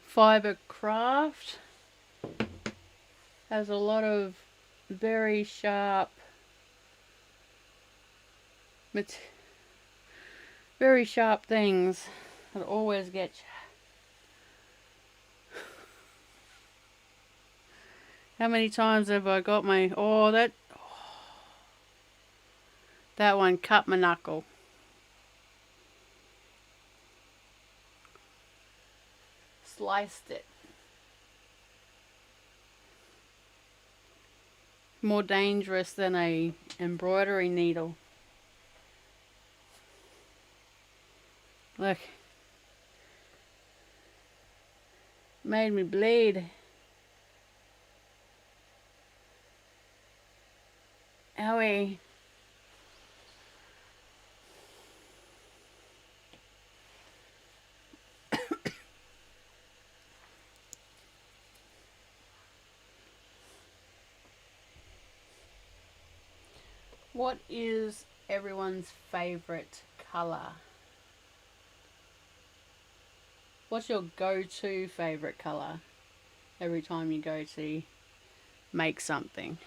Fibre craft. Has a lot of very sharp things that always get you. How many times have I got my... that one cut my knuckle. Sliced it. More dangerous than a embroidery needle. Look. Made me bleed. Owie. What is everyone's favorite color? What's your go-to favorite color every time you go to make something?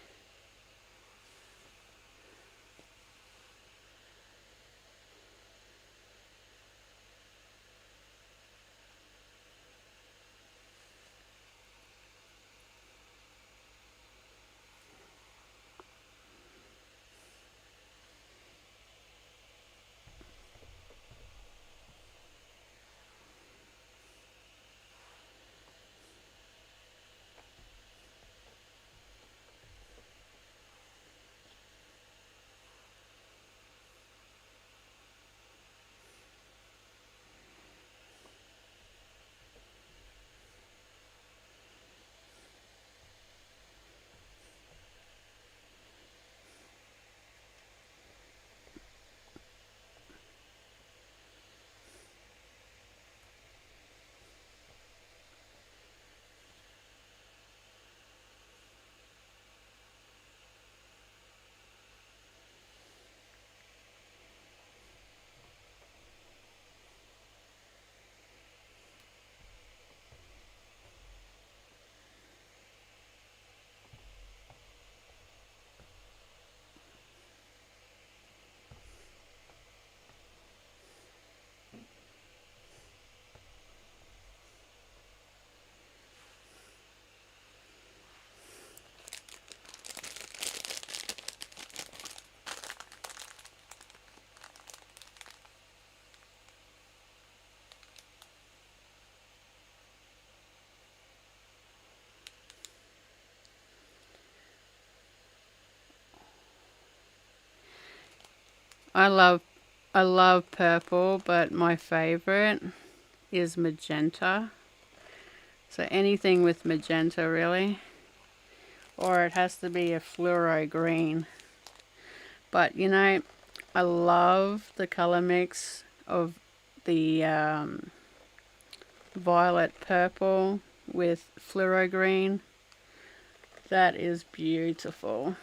I love purple, but my favorite is magenta. So anything with magenta, really. Or it has to be a fluoro green. But you know, I love the color mix of the violet purple with fluoro green. That is beautiful.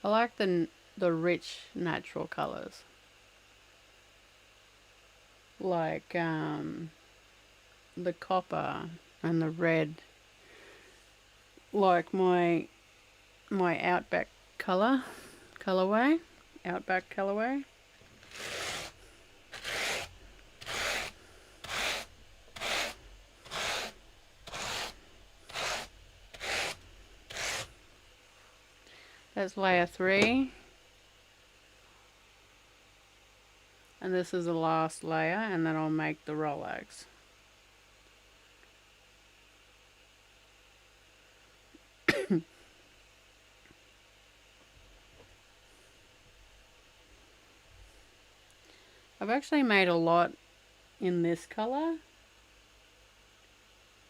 I like the rich natural colors, like the copper and the red, like my Outback colorway, Outback colorway. That's layer 3. And this is the last layer, and then I'll make the Rolags. I've actually made a lot in this color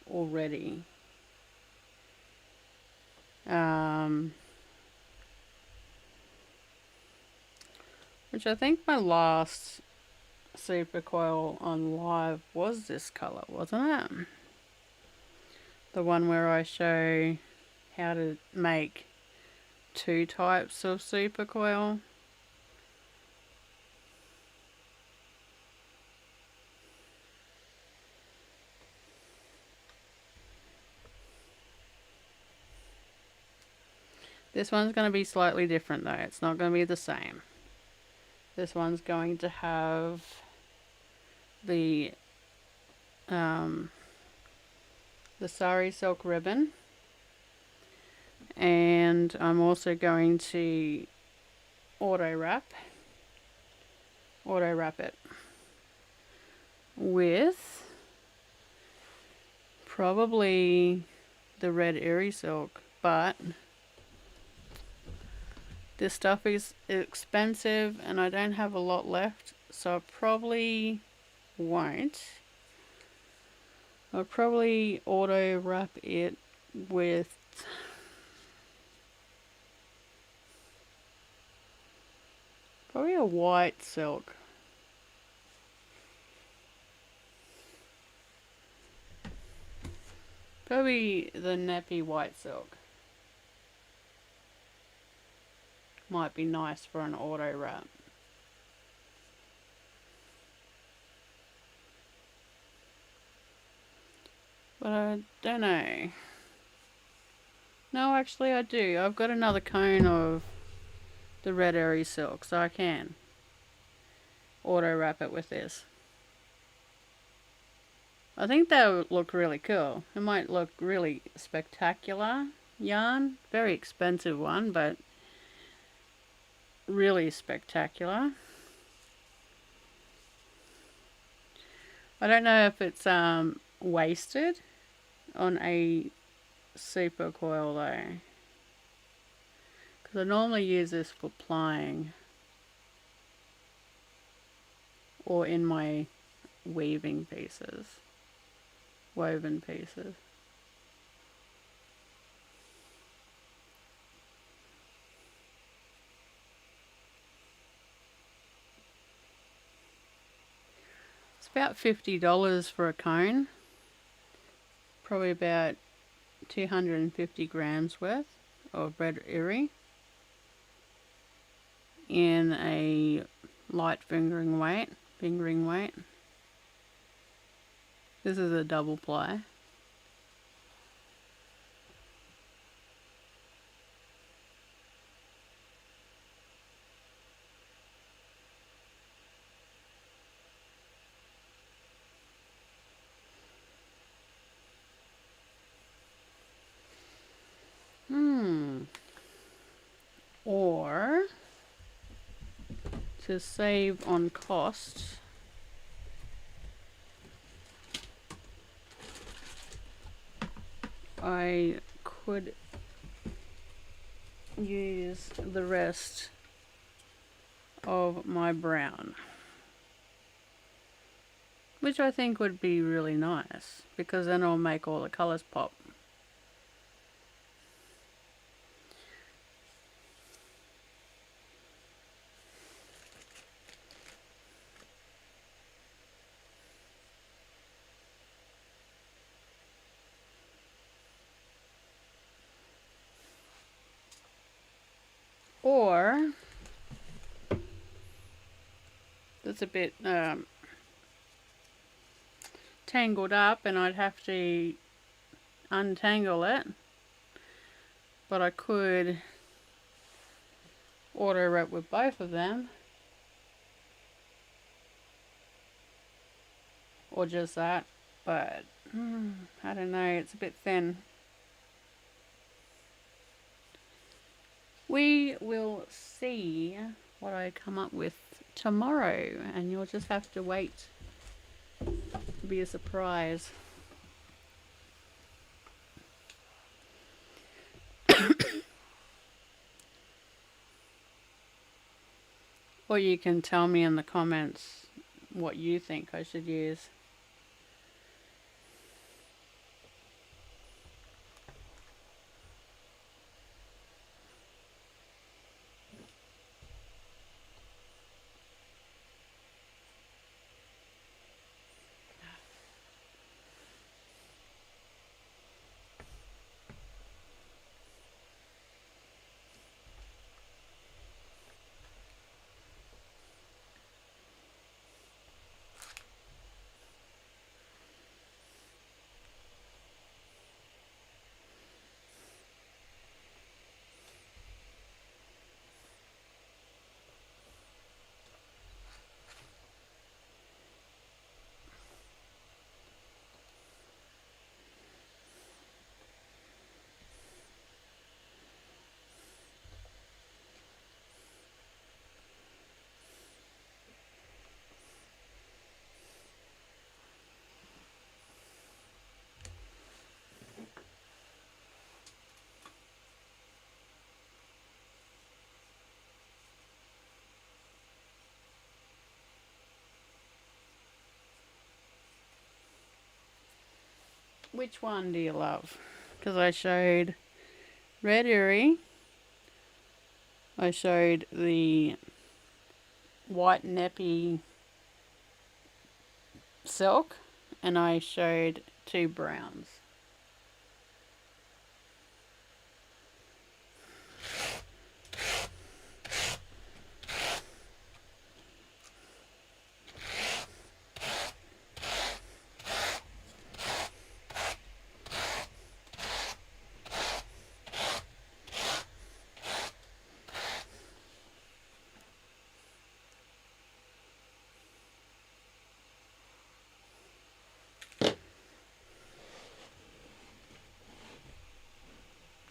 already. Which I think my last supercoil on live was this color, wasn't it? The one where I show how to make 2 types of supercoil. This one's going to be slightly different though. It's not going to be the same. This one's going to have the Eri Silk ribbon, and I'm also going to auto wrap it with probably the red Eri Silk, but this stuff is expensive and I don't have a lot left, so I probably won't. I'll probably auto wrap it with probably a white silk. Probably the nappy white silk. Might be nice for an auto wrap. But I don't know. No, actually I do. I've got another cone of the red Eri Silk, so I can auto wrap it with this. I think that would look really cool. It might look really spectacular yarn. Very expensive one, but really spectacular. I don't know if it's wasted on a supercoil though, because I normally use this for plying or in my woven pieces. It's about $50 for a cone. Probably about 250 grams worth of red Eri in a light fingering weight. This is a double ply. to save on cost, I could use the rest of my brown, which I think would be really nice because then it'll make all the colors pop. Or it's a bit tangled up and I'd have to untangle it, but I could auto wrap with both of them, or just that, but I don't know, it's a bit thin. We will see what I come up with tomorrow, and you'll just have to wait. It'll be a surprise. Or you can tell me in the comments what you think I should use. Which one do you love? Because I showed Red Eri, I showed the white neppy silk, and I showed two browns.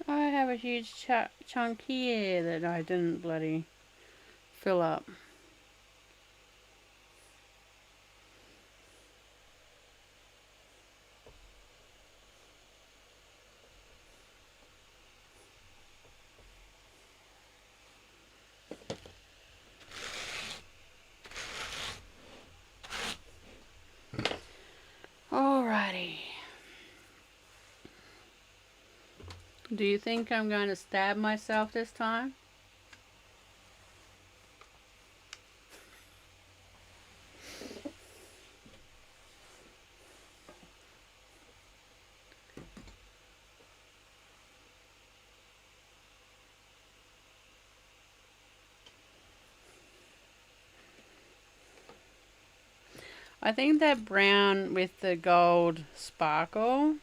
I have a huge chunk here that I didn't bloody fill up. Alrighty. Do you think I'm going to stab myself this time? I think that brown with the gold sparkle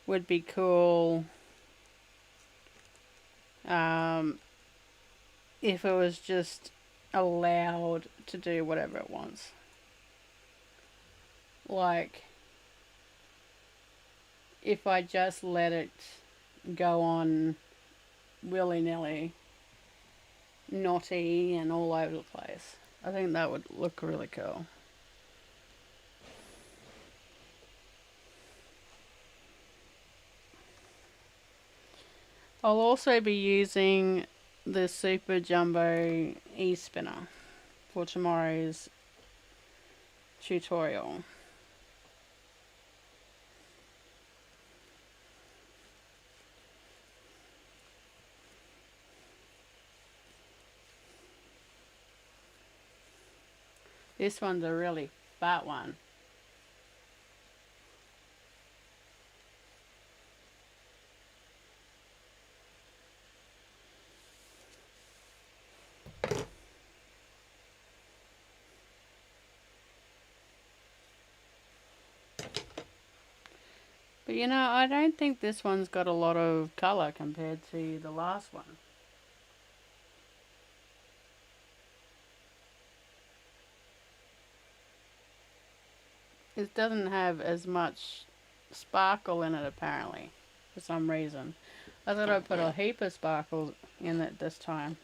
would be cool if it was just allowed to do whatever it wants. Like, if I just let it go on willy-nilly, knotty and all over the place. I think that would look really cool. I'll also be using the Super Jumbo E-spinner for tomorrow's tutorial. This one's a really fat one. But you know, I don't think this one's got a lot of colour compared to the last one. It doesn't have as much sparkle in it apparently, for some reason. I thought I'd put a heap of sparkle in it this time.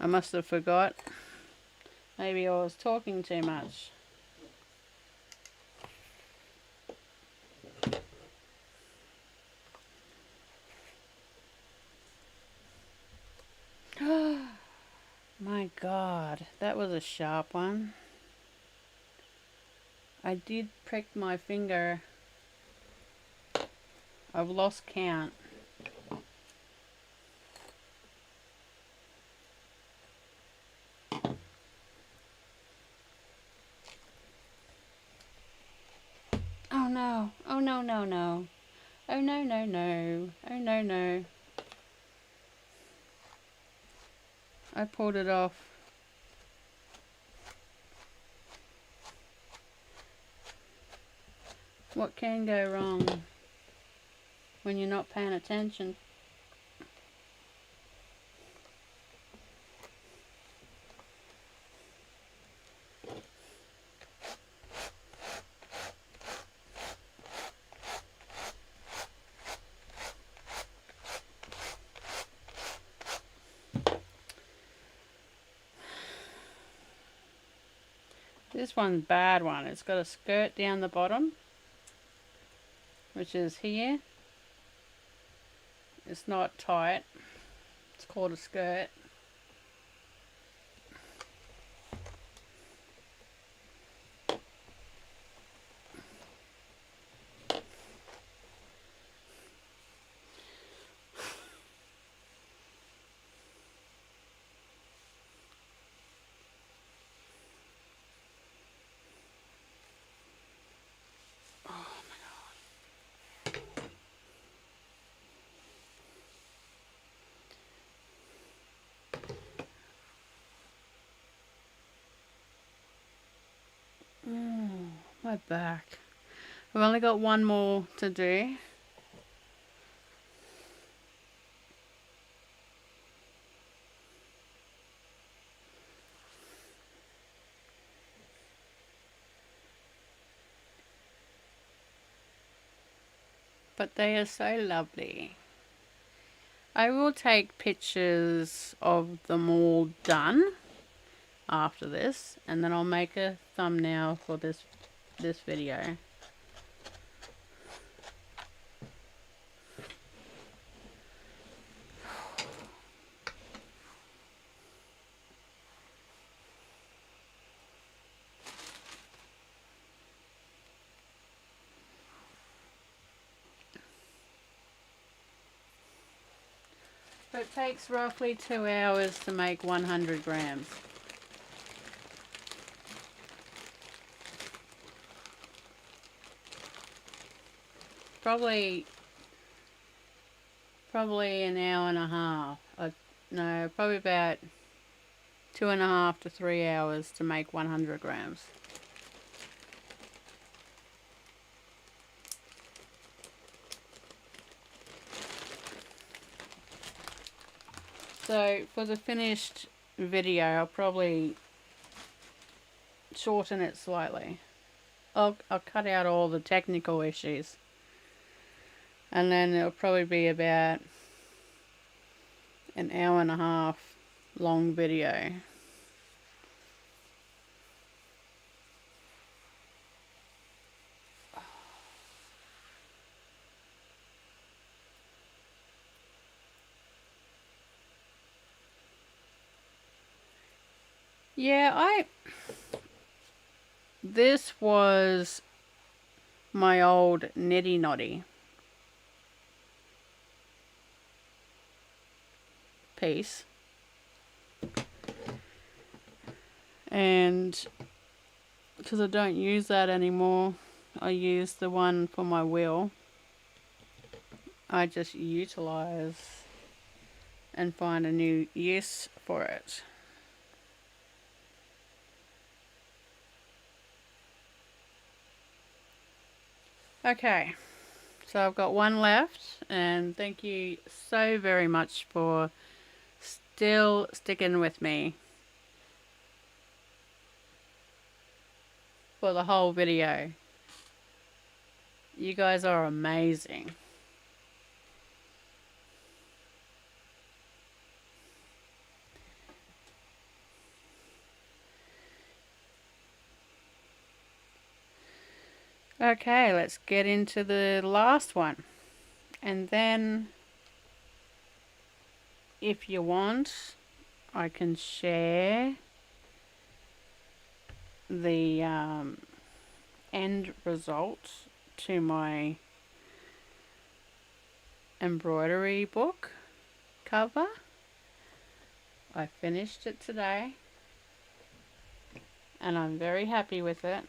I must have forgot. Maybe I was talking too much. My God, that was a sharp one. I did prick my finger. I've lost count. Oh no, oh no, no, no. Oh no, no, no. Oh no, no. I pulled it off. What can go wrong when you're not paying attention? This one's a bad one. It's got a skirt down the bottom, which is here. It's not tight. It's called a skirt. My back. I've only got one more to do. But they are so lovely. I will take pictures of them all done after this, and then I'll make a thumbnail for this video. So it takes roughly 2 hours to make 100 grams. Probably an hour and a half. No, probably about 2.5 to 3 hours to make 100 grams. So for the finished video, I'll probably shorten it slightly. I'll cut out all the technical issues. And then it'll probably be about an hour and a half long video. Yeah, this was my old Nitty Noddy piece. And because I don't use that anymore, I use the one for my wheel. I just utilize and find a new use for it. Okay, so I've got one left, and thank you so very much for still sticking with me for the whole video. You guys are amazing. Okay, let's get into the last one. And then, if you want, I can share the end result to my embroidery book cover. I finished it today, and I'm very happy with it.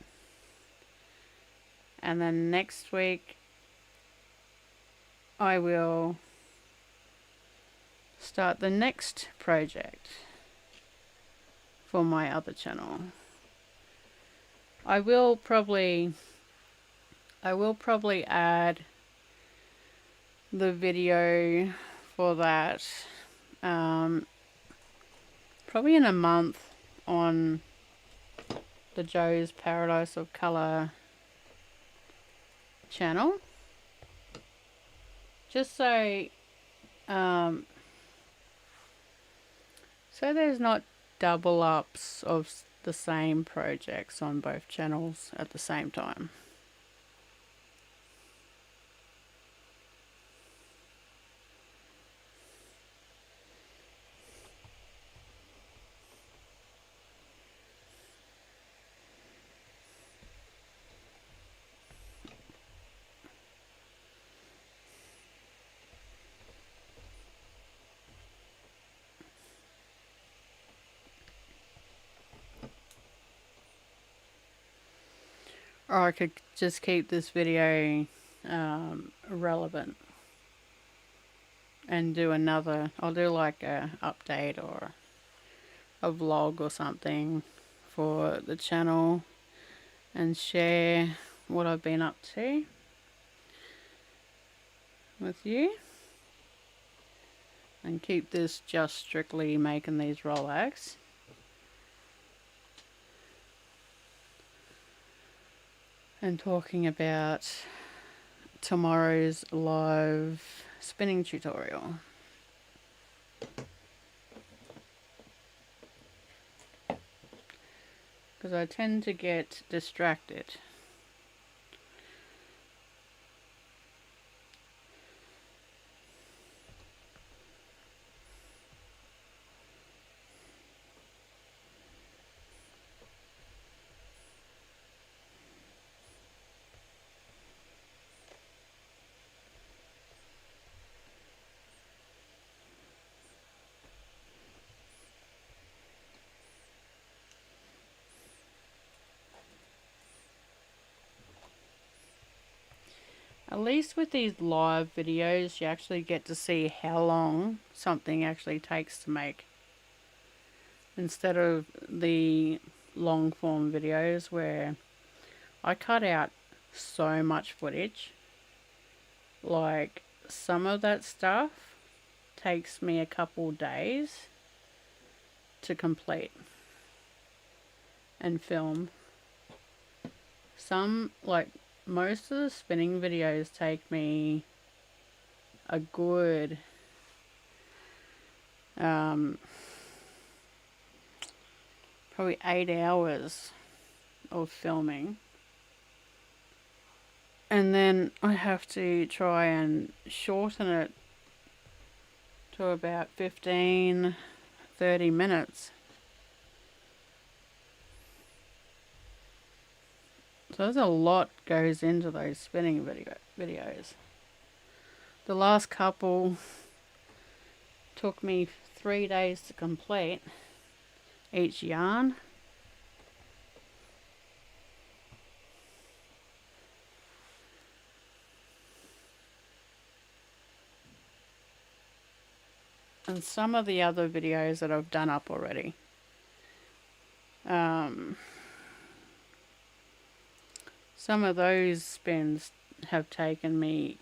And then next week I will start the next project for my other channel. I will probably add the video for that probably in a month on the Joe's Paradise of Colour channel, just so there's not double ups of the same projects on both channels at the same time. Or I could just keep this video relevant and do another. I'll do like a update or a vlog or something for the channel and share what I've been up to with you, and keep this just strictly making these Rolags. And talking about tomorrow's live spinning tutorial. Because I tend to get distracted. At least with these live videos, you actually get to see how long something actually takes to make, instead of the long form videos where I cut out so much footage. Like, some of that stuff takes me a couple days to complete and film. Some, like, most of the spinning videos take me a good Probably 8 hours of filming. And then I have to try and shorten it to about 15-30 minutes. So there's a lot goes into those spinning videos. The last couple took me 3 days to complete each yarn. And some of the other videos that I've done up already. Some of those spins have taken me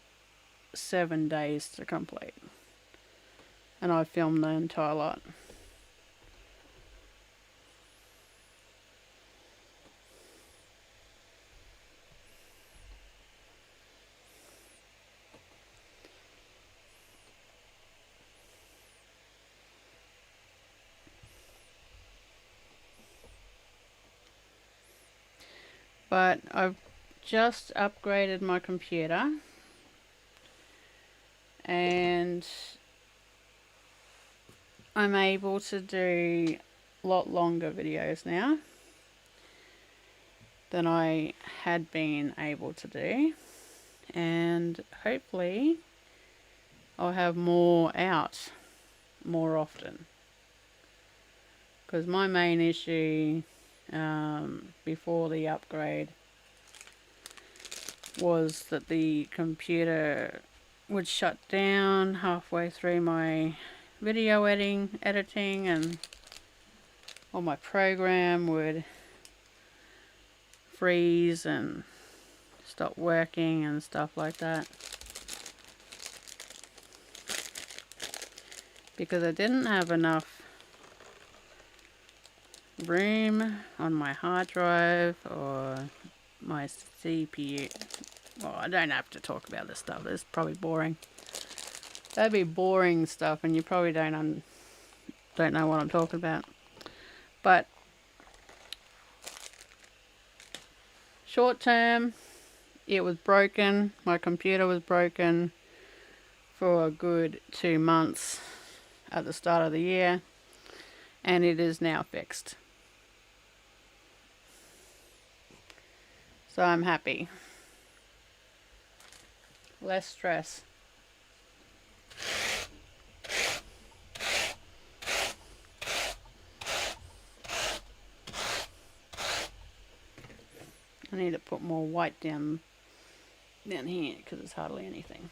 7 days to complete. And I filmed the entire lot. But I've just upgraded my computer, and I'm able to do a lot longer videos now than I had been able to do, and hopefully I'll have more out more often, because my main issue before the upgrade was that the computer would shut down halfway through my video editing, and or my program would freeze and stop working and stuff like that, because I didn't have enough room on my hard drive or my CPU. Well, I don't have to talk about this stuff. It's probably boring. That'd be boring stuff, and you probably don't know what I'm talking about. But short term, it was broken. My computer was broken for a good 2 months at the start of the year, and it is now fixed. So I'm happy. Less stress. I need to put more white down here because it's hardly anything.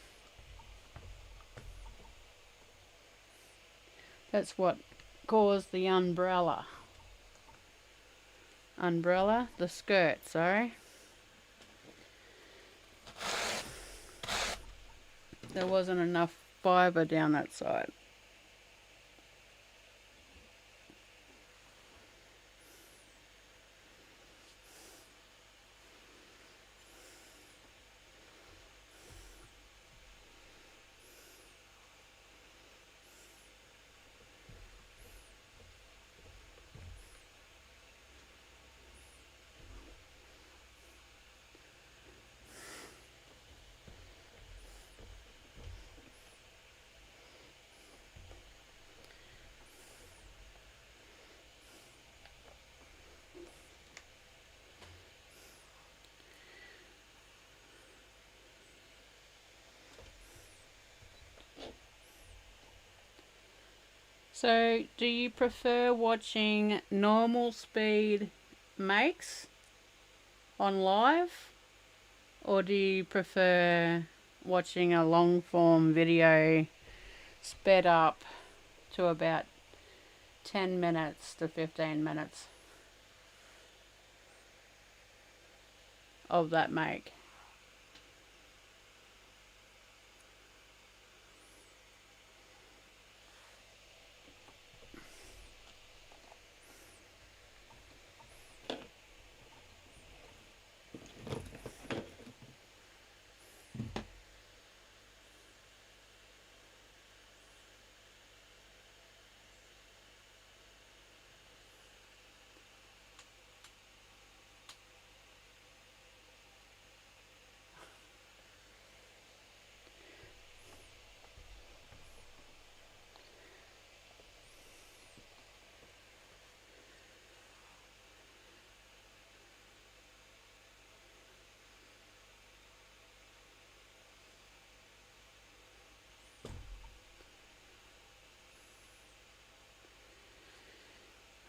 That's what caused the umbrella. The skirt, sorry. There wasn't enough fibre down that side. So, do you prefer watching normal speed makes on live, or do you prefer watching a long form video sped up to about 10 minutes to 15 minutes of that make?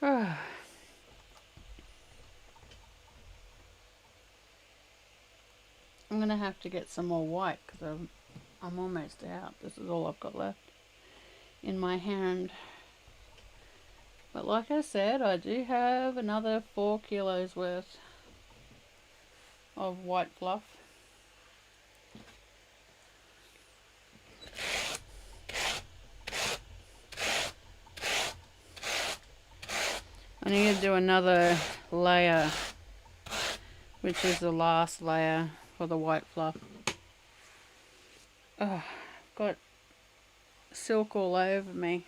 I'm gonna have to get some more white because I'm almost out. This is all I've got left in my hand. But like I said, I do have another 4 kilos worth of white fluff. I need to do another layer, which is the last layer for the white fluff. Oh, got silk all over me.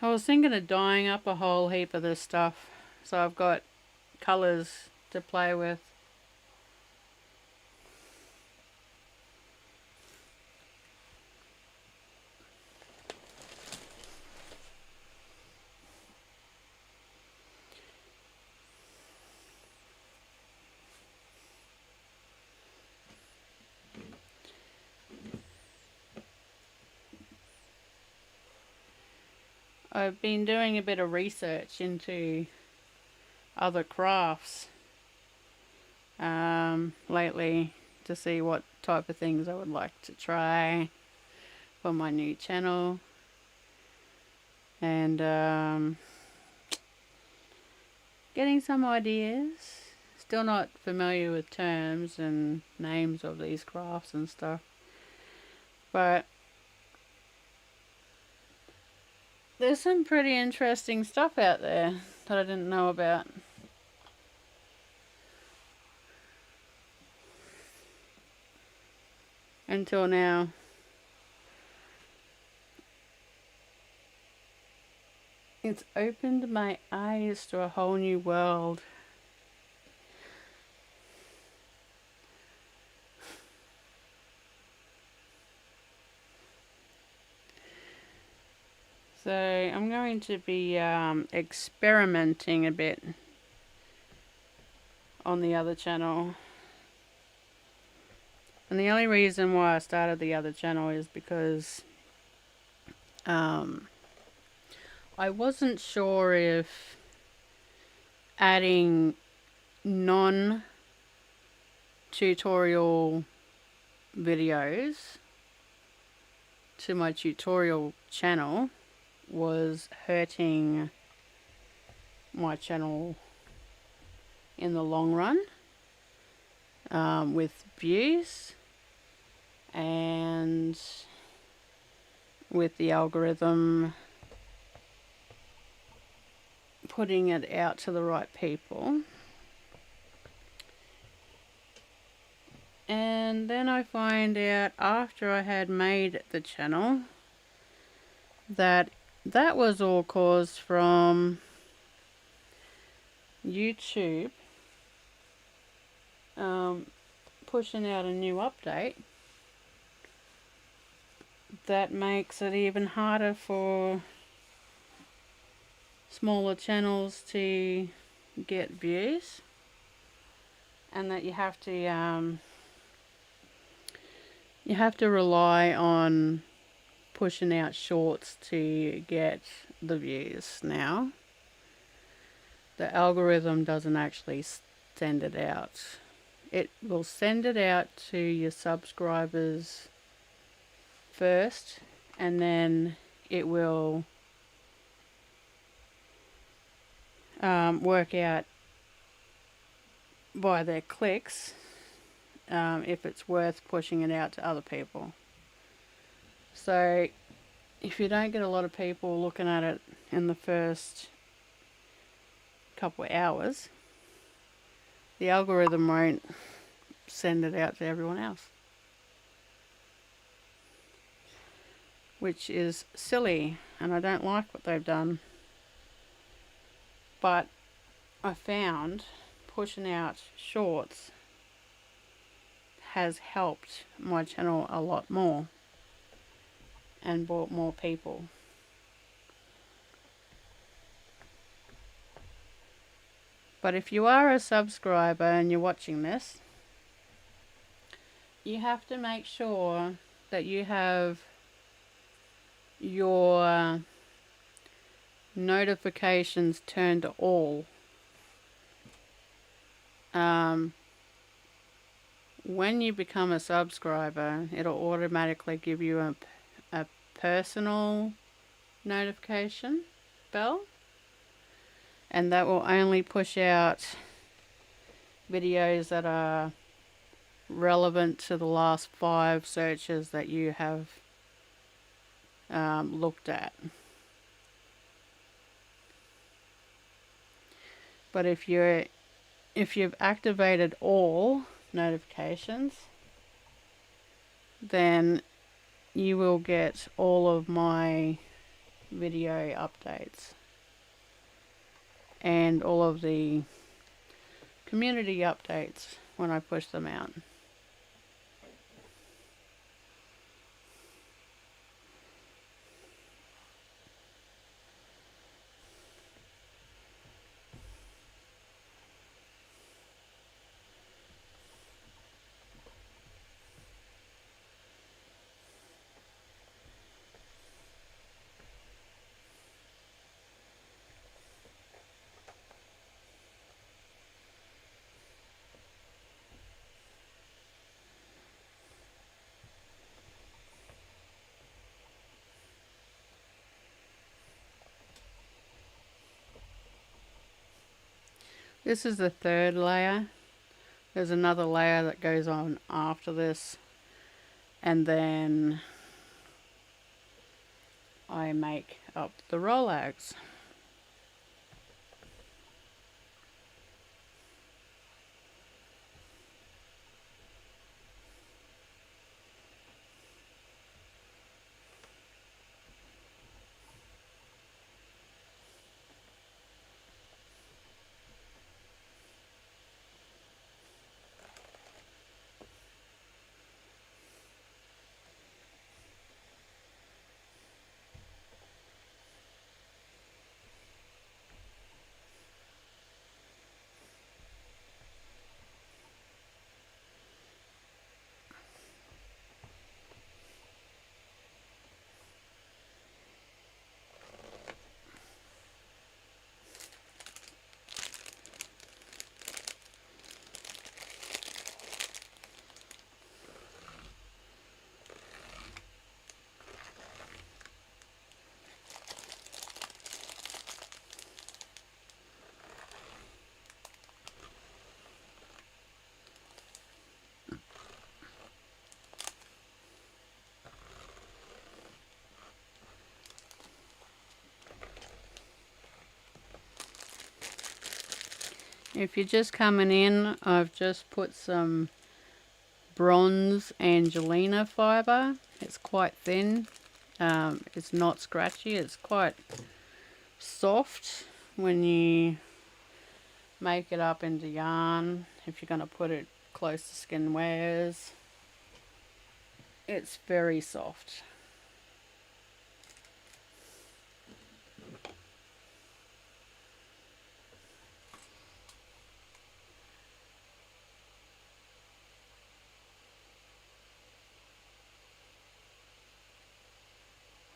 I was thinking of dyeing up a whole heap of this stuff, so I've got colours to play with. I've been doing a bit of research into other crafts lately to see what type of things I would like to try for my new channel, and getting some ideas. Still not familiar with terms and names of these crafts and stuff, but there's some pretty interesting stuff out there that I didn't know about. Until now. It's opened my eyes to a whole new world. So I'm going to be experimenting a bit on the other channel. And the only reason why I started the other channel is because I wasn't sure if adding non-tutorial videos to my tutorial channel was hurting my channel in the long run with views and with the algorithm putting it out to the right people. And then I find out after I had made the channel that that was all caused from YouTube pushing out a new update that makes it even harder for smaller channels to get views, and that you have to rely on pushing out shorts to get the views now. The algorithm doesn't actually send it out. It will send it out to your subscribers first, and then it will work out by their clicks if it's worth pushing it out to other people. So if you don't get a lot of people looking at it in the first couple of hours, the algorithm won't send it out to everyone else, which is silly, and I don't like what they've done. But I found pushing out shorts has helped my channel a lot more and brought more people. But if you are a subscriber and you're watching this, you have to make sure that you have your notifications turned to all. When you become a subscriber, it'll automatically give you a personal notification bell, and that will only push out videos that are relevant to the last 5 searches that you have looked at. But if you've activated all notifications, then you will get all of my video updates and all of the community updates when I push them out. This is the 3rd layer. There's another layer that goes on after this, and then I make up the Rolags. If you're just coming in, I've just put some bronze Angelina fibre. It's quite thin. It's not scratchy. It's quite soft when you make it up into yarn. If you're going to put it close to skin wares, it's very soft.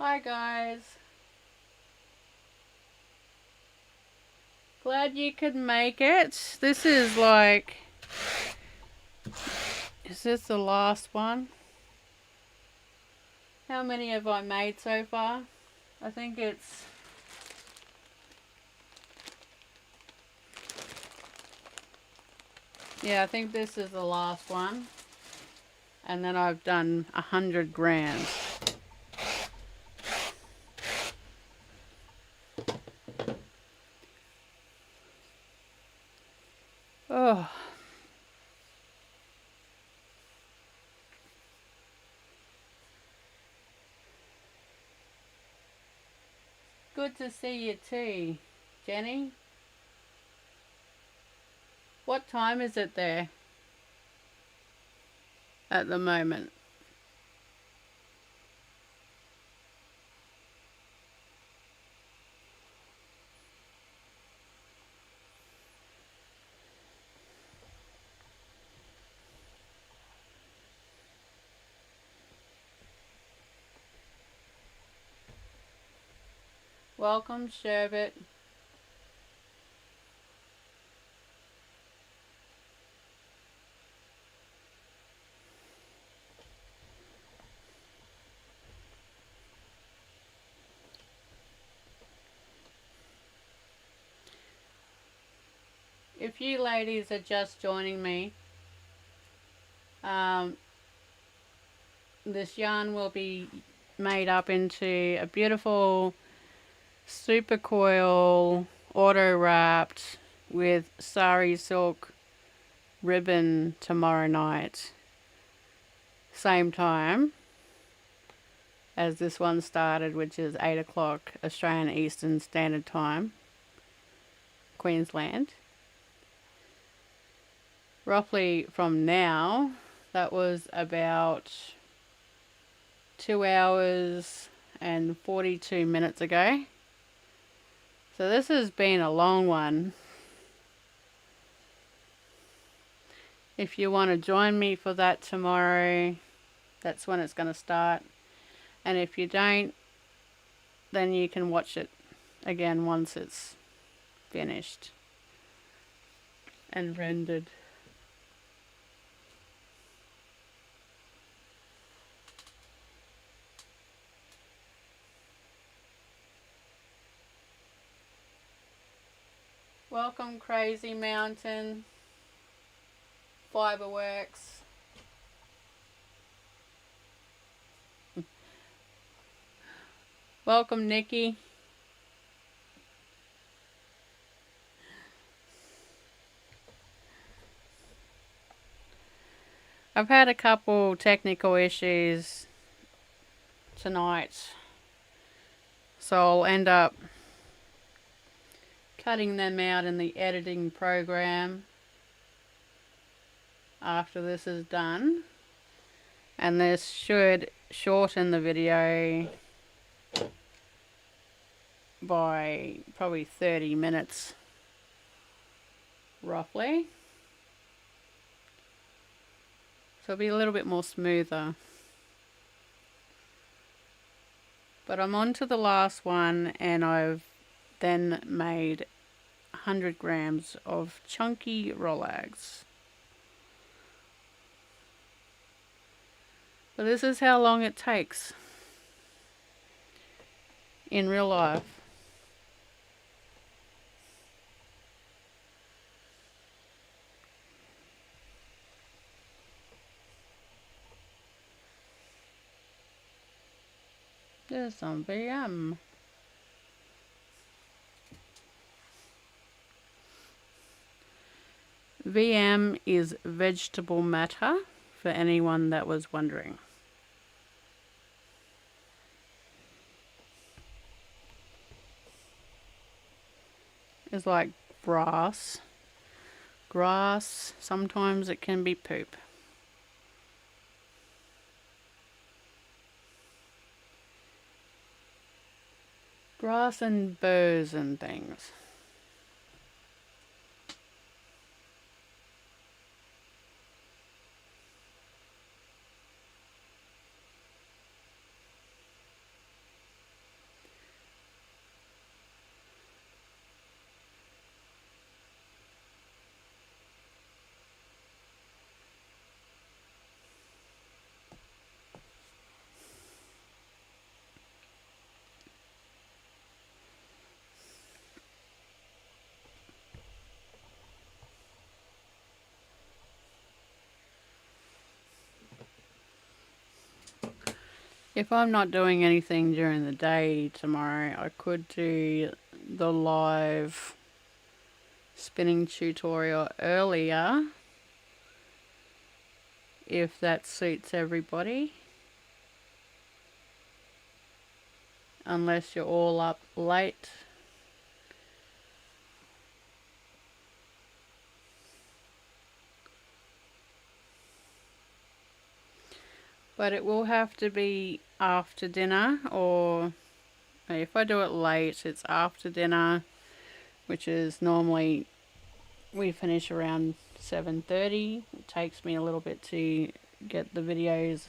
Hi guys. Glad you could make it. This is like... Is this the last one? How many have I made so far? I think it's... Yeah, I think this is the last one. And then I've done 100 grams. Oh. Good to see you too, Jenny. What time is it there at the moment? Welcome, Sherbet. If you ladies are just joining me, this yarn will be made up into a beautiful supercoil auto wrapped with Eri Silk ribbon tomorrow night, same time as this one started, which is 8 o'clock Australian Eastern Standard Time, Queensland. Roughly from now, that was about 2 hours and 42 minutes ago. So this has been a long one. If you want to join me for that tomorrow, that's when it's going to start. And if you don't, then you can watch it again once it's finished and rendered. Welcome, Crazy Mountain, Fiberworks. Welcome, Nikki. I've had a couple technical issues tonight, so I'll end up cutting them out in the editing program after this is done, and this should shorten the video by probably 30 minutes roughly, so it'll be a little bit more smoother. But I'm on to the last one, and I've then made 100 grams of chunky Rolags. So this is how long it takes in real life. There's some VM. VM is vegetable matter, for anyone that was wondering. It's like grass. Grass, sometimes it can be poop. Grass and burrs and things. If I'm not doing anything during the day tomorrow, I could do the live spinning tutorial earlier, if that suits everybody. Unless you're all up late. But it will have to be after dinner, or if I do it late, it's after dinner, which is normally, we finish around 7:30. It takes me a little bit to get the videos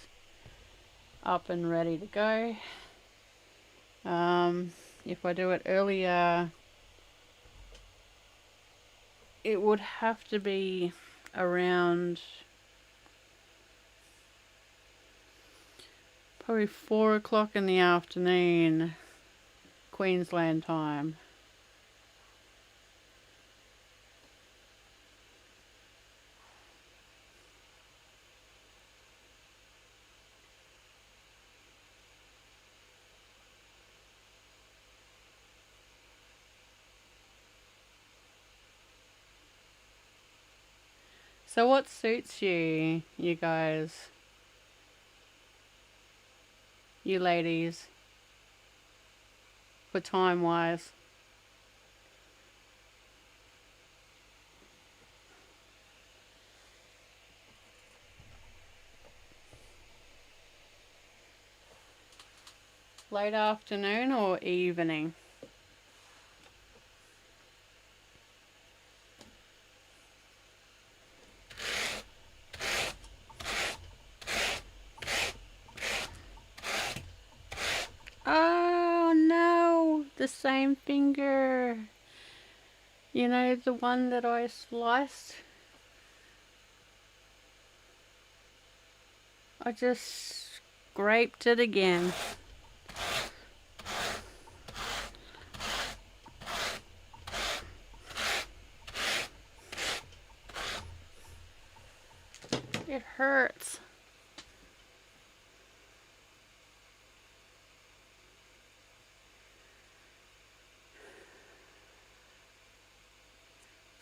up and ready to go. if I do it earlier, it would have to be around probably 4 o'clock in the afternoon, Queensland time. So what suits you, you guys? You ladies? For time wise? Late afternoon or evening? Oh no, the same finger. You know, the one that I sliced? I just scraped it again. It hurts.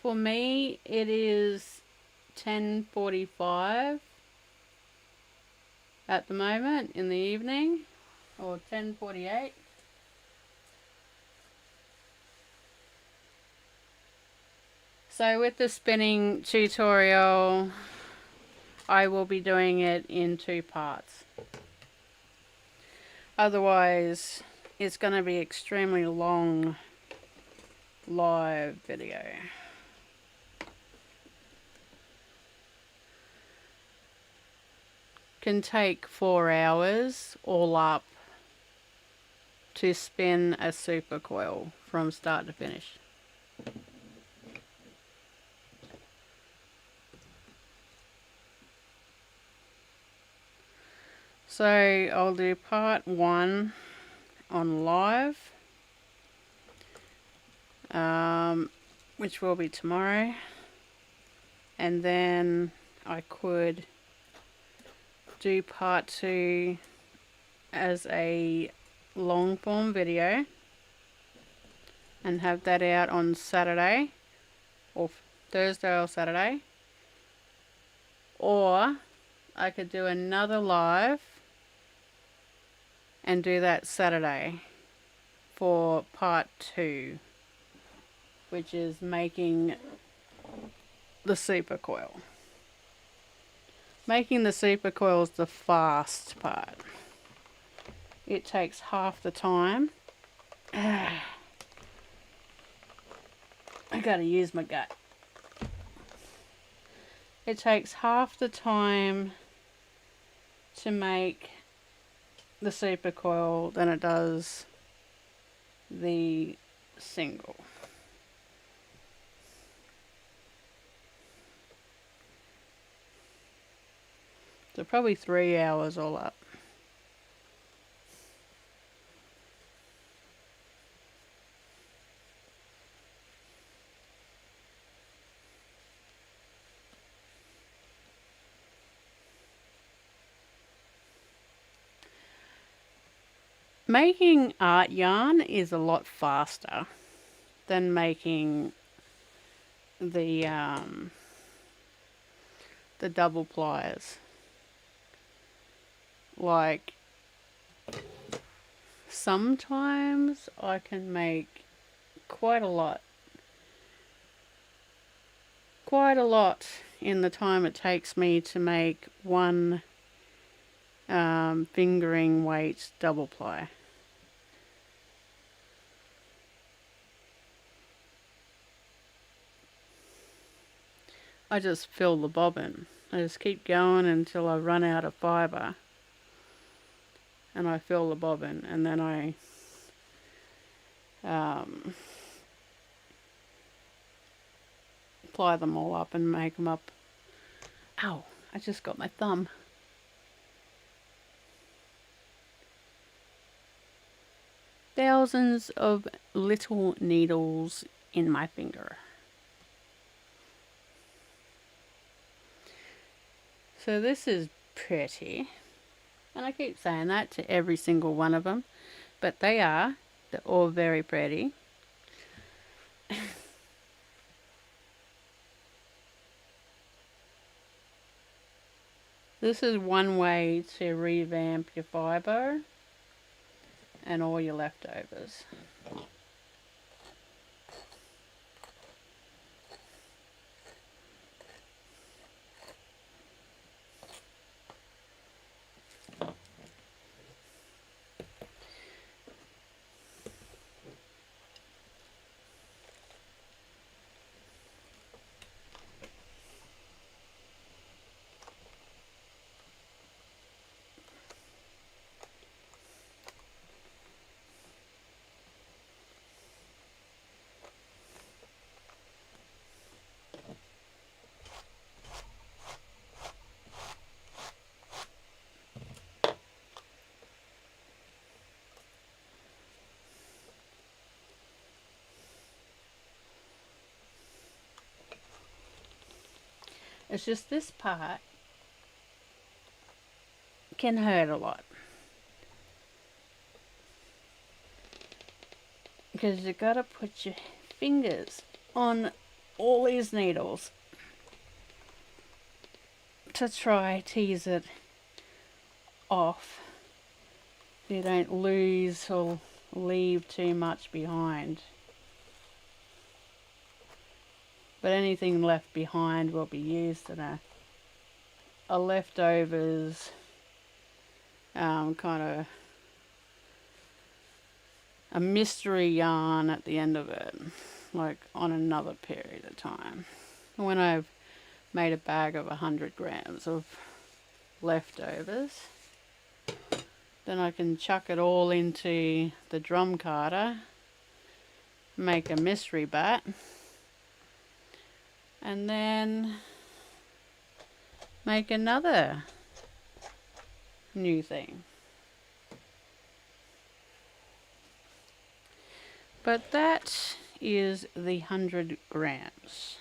For me, it is 10:45 at the moment in the evening, or 10:48. So with the spinning tutorial, I will be doing it in 2 parts. Otherwise, it's going to be extremely long live video. Can take 4 hours all up to spin a supercoil from start to finish. So I'll do part 1 on live, which will be tomorrow, and then I could do part 2 as a long form video and have that out on Saturday or Thursday or Saturday, or I could do another live and do that Saturday for part 2, which is making the supercoil. Making the supercoil is the fast part. It takes half the time. I gotta use my gut. It takes half the time to make the supercoil than it does the single. So probably 3 hours all up. Making art yarn is a lot faster than making the double pliers. Like, sometimes I can make quite a lot in the time it takes me to make one fingering weight double ply. I just fill the bobbin. I just keep going until I run out of fibre, and I fill the bobbin, and then I apply them all up and make them up. Ow, I just got my thumb. Thousands of little needles in my finger. So this is pretty. And I keep saying that to every single one of them. But they are. They're all very pretty. This is one way to revamp your fibre and all your leftovers. It's just this part can hurt a lot. Because you gotta put your fingers on all these needles to try tease it off. You don't lose or leave too much behind. But anything left behind will be used in a leftovers kind of a mystery yarn at the end of it, like on another period of time. When I've made a bag of 100 grams of leftovers, then I can chuck it all into the drum carder, make a mystery bat, and then make another new thing. But that is the 100 grams.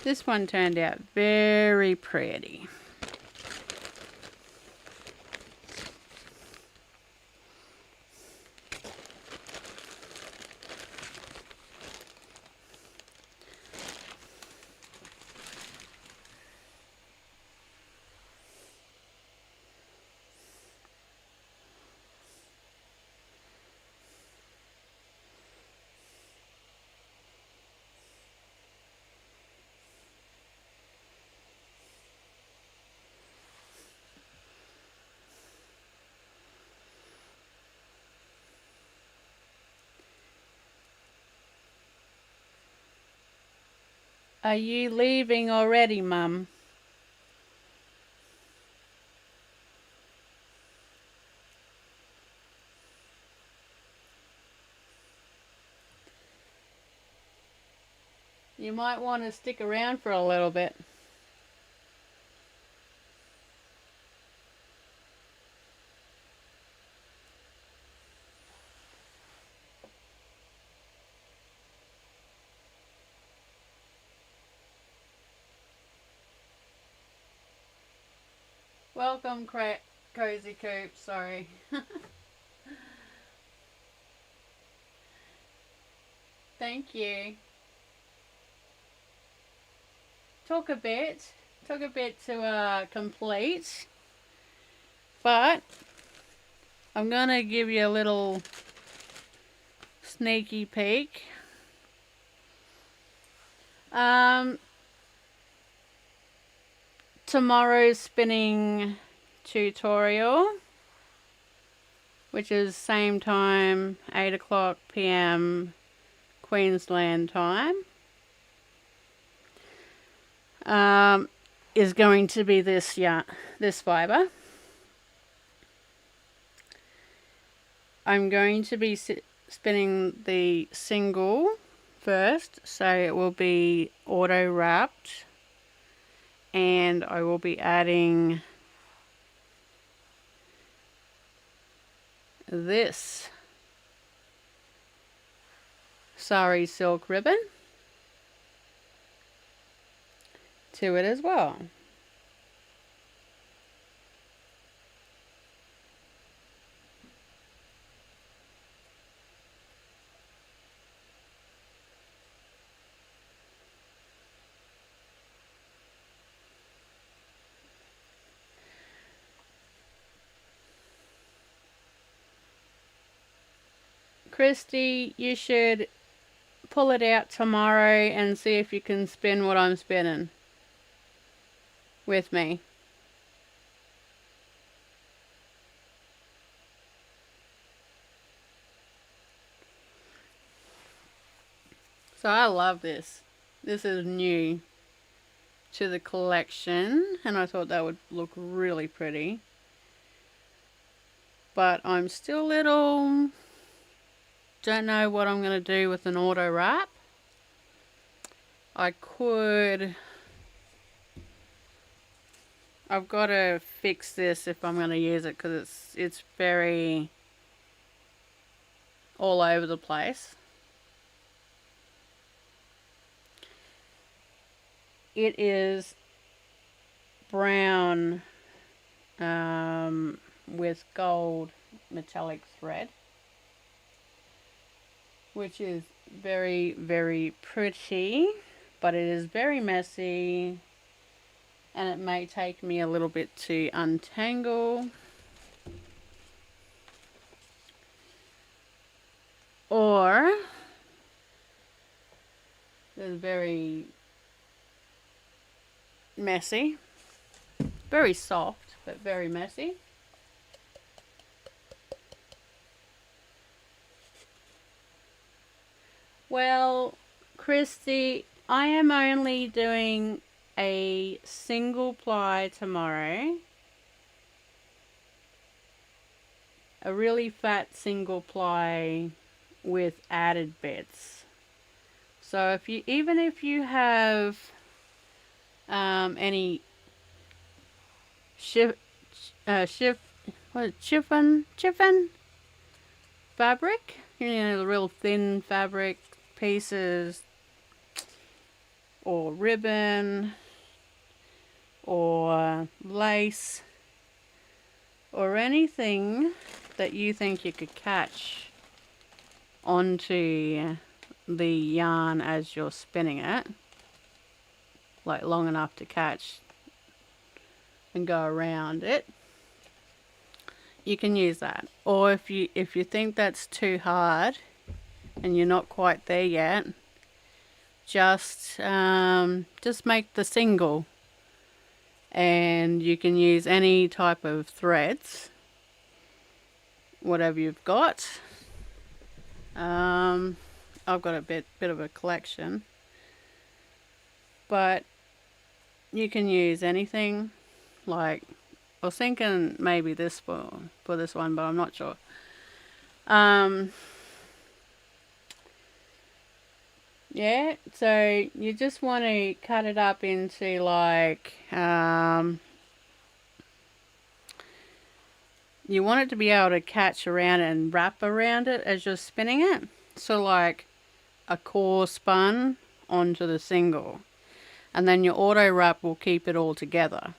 This one turned out very pretty. Are you leaving already, Mum? You might want to stick around for a little bit. Welcome, Cozy Coop, sorry. Thank you. Took a bit to complete, but I'm gonna give you a little sneaky peek. Tomorrow's spinning tutorial, which is same time, 8 o'clock PM Queensland time, is going to be this fibre. I'm going to be spinning the single first, so it will be auto wrapped, and I will be adding this Eri Silk ribbon to it as well. Christy, you should pull it out tomorrow and see if you can spin what I'm spinning with me. So I love this. This is new to the collection, and I thought that would look really pretty. But I'm still little... don't know what I'm going to do with an auto wrap. I've got to fix this if I'm going to use it, because it's very all over the place. It is brown with gold metallic thread, which is very, very pretty, but it is very messy, and it may take me a little bit to untangle. Or it's very messy, very soft, but very messy. Well, Christy, I am only doing a single ply tomorrow. A really fat single ply with added bits. So even if you have any chiffon fabric, the real thin fabric pieces, or ribbon, or lace, or anything that you think you could catch onto the yarn as you're spinning it, like long enough to catch and go around it, you can use that. Or if you think that's too hard and you're not quite there yet, just make the single, and you can use any type of threads, whatever you've got. I've got a bit of a collection, but you can use anything. Like, I was thinking maybe this for this one, but I'm not sure. Yeah, so you just want to cut it up into like, you want it to be able to catch around and wrap around it as you're spinning it. So like a core spun onto the single, and then your auto wrap will keep it all together.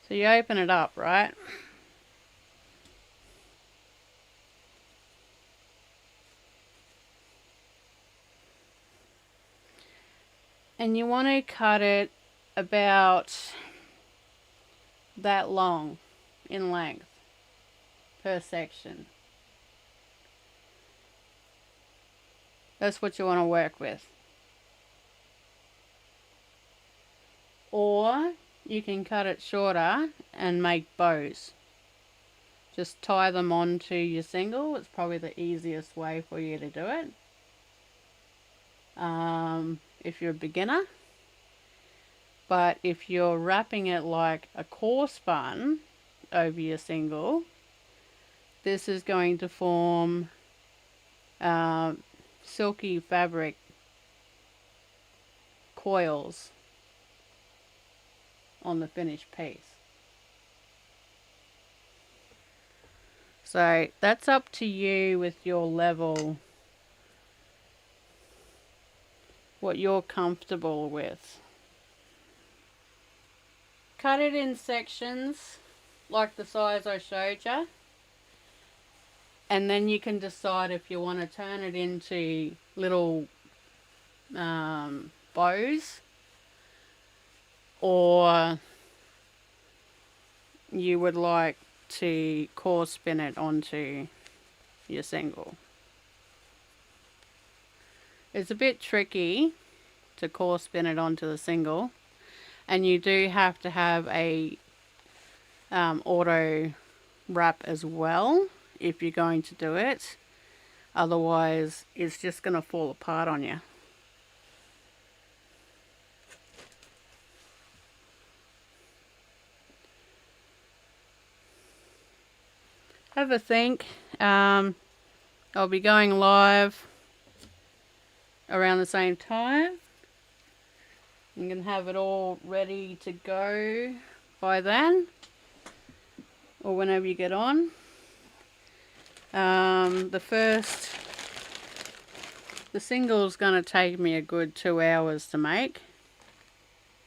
So you open it up, right? And you want to cut it about that long in length per section. That's what you want to work with. Or you can cut it shorter and make bows. Just tie them onto your single. It's probably the easiest way for you to do it. If you're a beginner. But if you're wrapping it like a core spun over your single, this is going to form silky fabric coils on the finished piece. So that's up to you with your level, what you're comfortable with. Cut it in sections like the size I showed you, and then you can decide if you want to turn it into little bows, or you would like to core spin it onto your single. It's a bit tricky to core spin it onto the single, and you do have to have a auto wrap as well if you're going to do it. Otherwise it's just going to fall apart on you. Have a think. I'll be going live around the same time. You can have it all ready to go by then, or whenever you get on. The single's going to take me a good 2 hours to make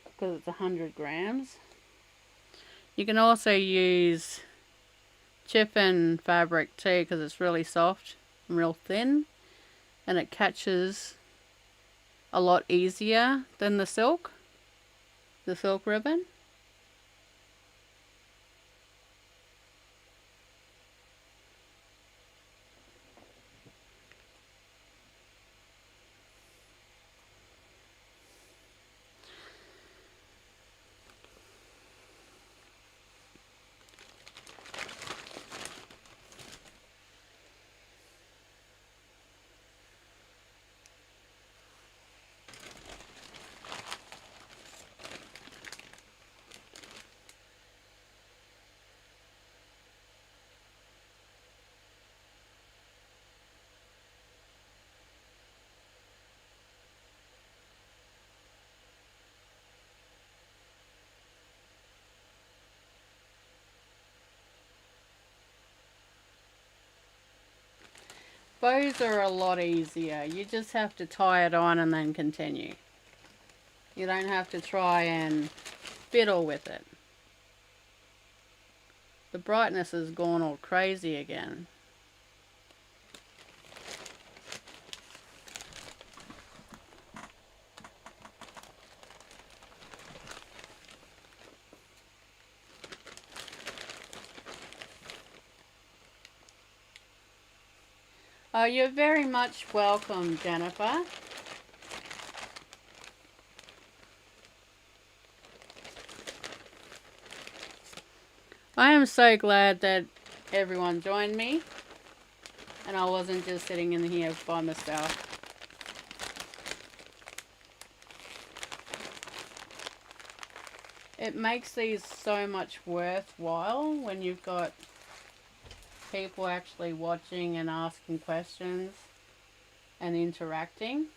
because it's 100 grams. You can also use chiffon fabric too, because it's really soft and real thin, and it catches a lot easier than the silk ribbon. Bows are a lot easier. You just have to tie it on and then continue. You don't have to try and fiddle with it. The brightness has gone all crazy again. Oh, you're very much welcome, Jennifer. I am so glad that everyone joined me and I wasn't just sitting in here by myself. It makes these so much worthwhile when you've got people actually watching and asking questions and interacting.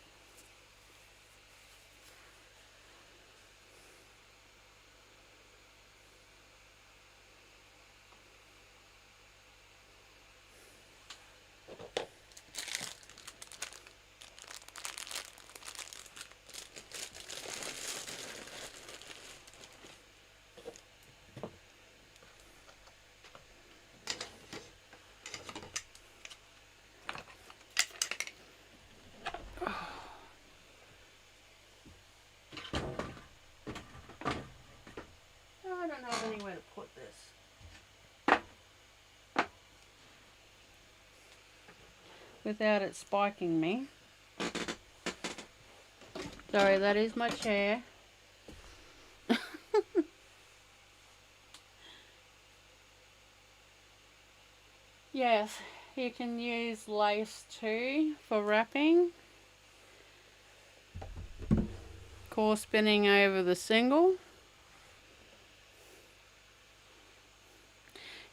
I don't have anywhere to put this without it spiking me. Sorry, that is my chair. Yes, you can use lace too for wrapping. Core spinning over the single.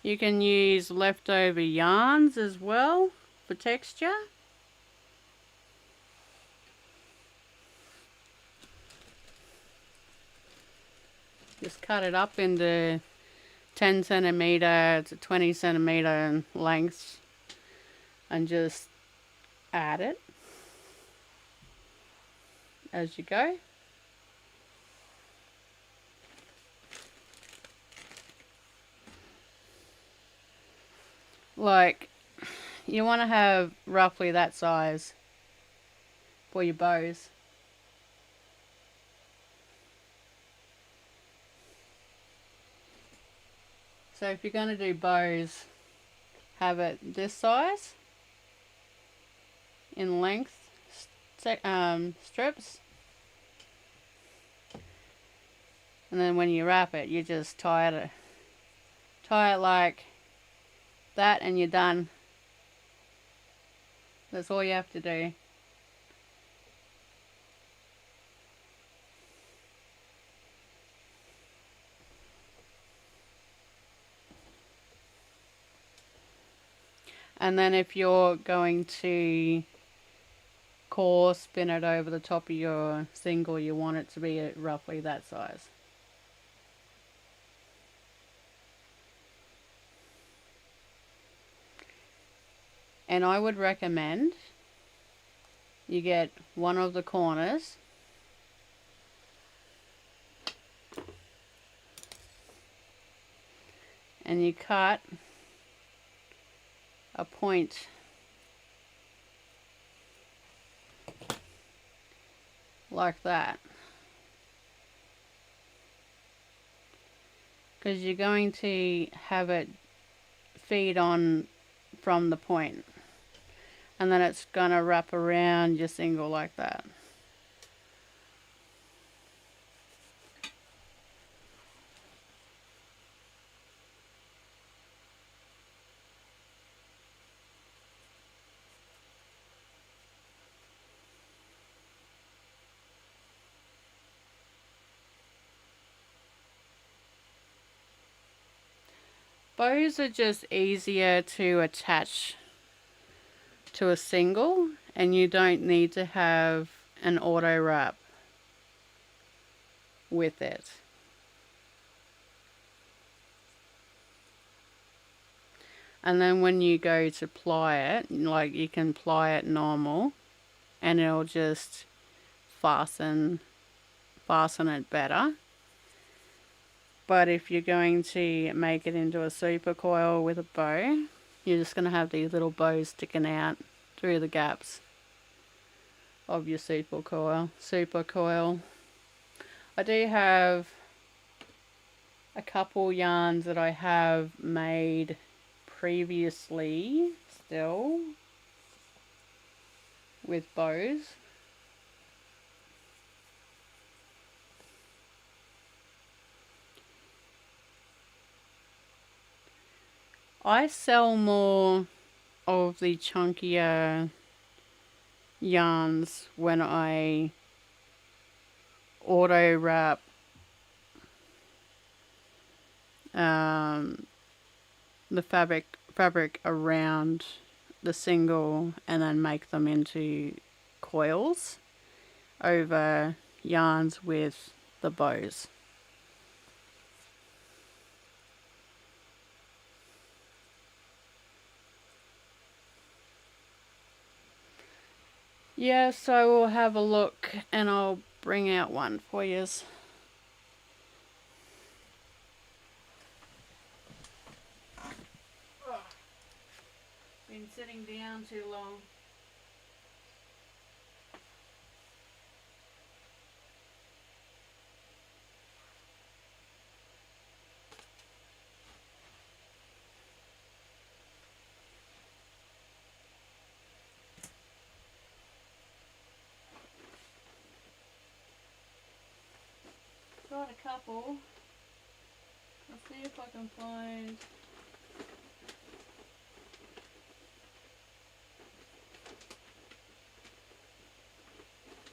You can use leftover yarns as well for texture. Just cut it up into 10 centimeter to 20 centimeter lengths and just add it as you go. Like, you want to have roughly that size for your bows. So if you're going to do bows, have it this size in length strips. And then when you wrap it, you just tie it like that and you're done. That's all you have to do. And then if you're going to core spin it over the top of your single, you want it to be at roughly that size. And I would recommend you get one of the corners and you cut a point like that, because you're going to have it feed on from the point, and then it's going to wrap around your single like that. Bows are just easier to attach to a single, and you don't need to have an auto wrap with it. And then when you go to ply it, like, you can ply it normal and it'll just fasten it better. But if you're going to make it into a super coil with a bow, you're just going to have these little bows sticking out through the gaps of your super coil. I do have a couple yarns that I have made previously still with bows. I sell more of the chunkier yarns when I auto wrap the fabric around the single and then make them into coils over yarns with the bows. Yeah, so we'll have a look and I'll bring out one for yous. Been sitting down too long. couple. I'll see if I can find.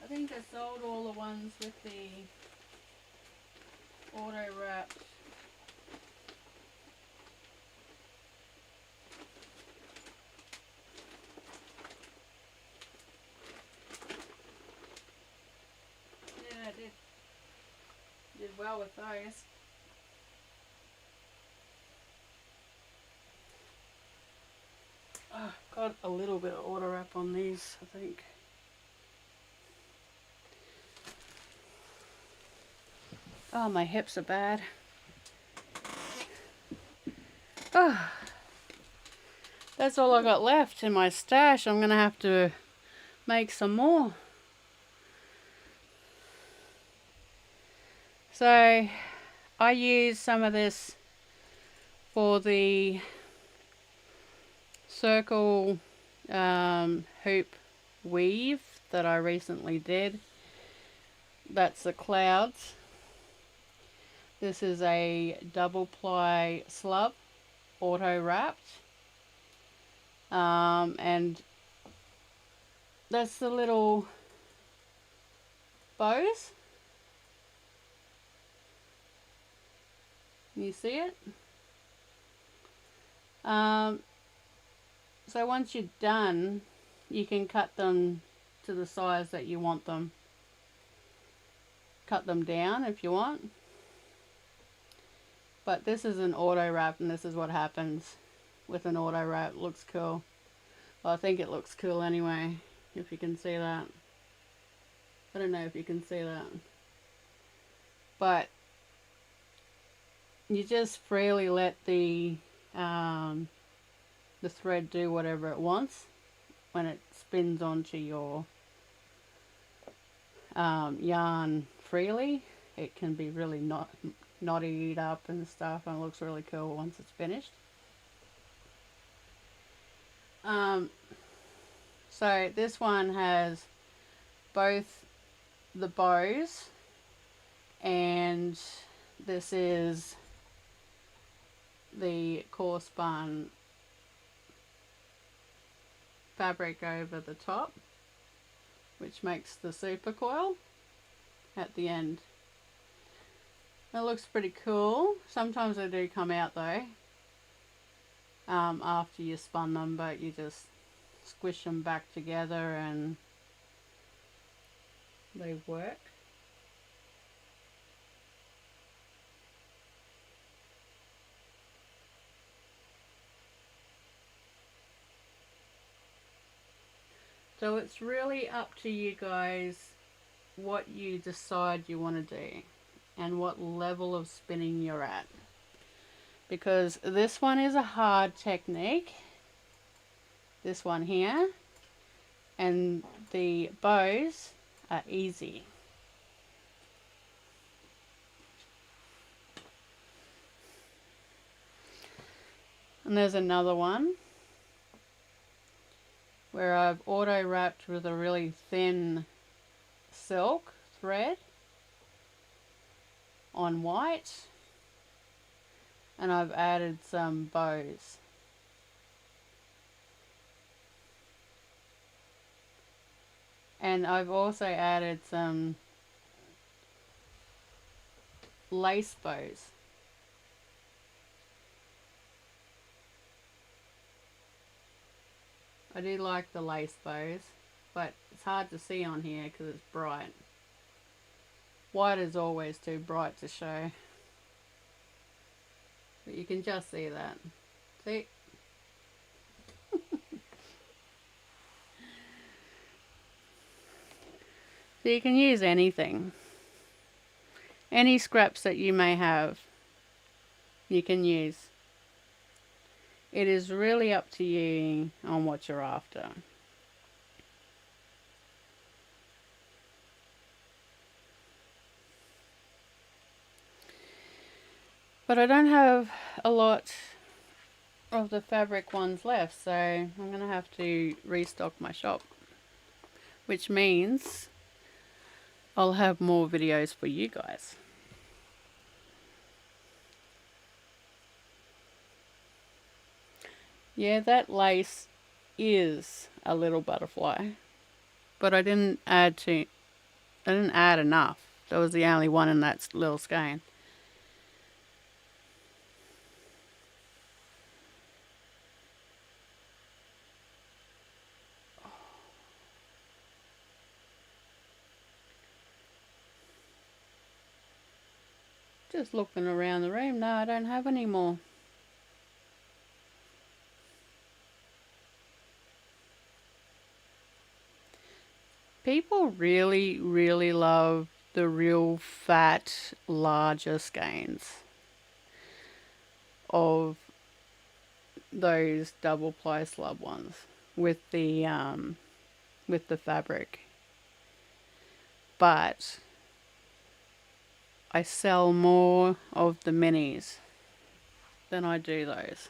I think I sold all the ones with the auto wrapped. Yeah, I did well with those. Oh, got a little bit of auto wrap on these, I think. Oh, my hips are bad. Oh, that's all I got left in my stash. I'm gonna have to make some more. So I use some of this for the circle hoop weave that I recently did. That's the clouds. This is a double ply slub, auto wrapped, and that's the little bows. You see it? So once you're done, you can cut them to the size that you want them. Cut them down if you want. But this is an auto wrap, and this is what happens with an auto wrap. It looks cool. Well, I think it looks cool anyway, if you can see that. I don't know if you can see that. But you just freely let the thread do whatever it wants when it spins onto your yarn freely. It can be really knotted up and stuff, and it looks really cool once it's finished. So this one has both the bows, and this is the core spun fabric over the top, which makes the supercoil at the end. It looks pretty cool. Sometimes they do come out though after you spun them, but you just squish them back together and they work. So it's really up to you guys what you decide you want to do and what level of spinning you're at, because this one is a hard technique, this one here, and the bows are easy. And there's another one where I've auto wrapped with a really thin silk thread on white, and I've added some bows. And I've also added some lace bows. I do like the lace bows, but it's hard to see on here because it's bright. White is always too bright to show, but you can just see that. See? So you can use anything. Any scraps that you may have, you can use. It is really up to you on what you're after. But I don't have a lot of the fabric ones left, so I'm going to have to restock my shop, which means I'll have more videos for you guys. Yeah, that lace is a little butterfly, but I didn't add enough. That was the only one in that little skein. Just looking around the room. No, I don't have any more. People really, really love the real fat, larger skeins of those double ply slub ones with the fabric. But I sell more of the minis than I do those.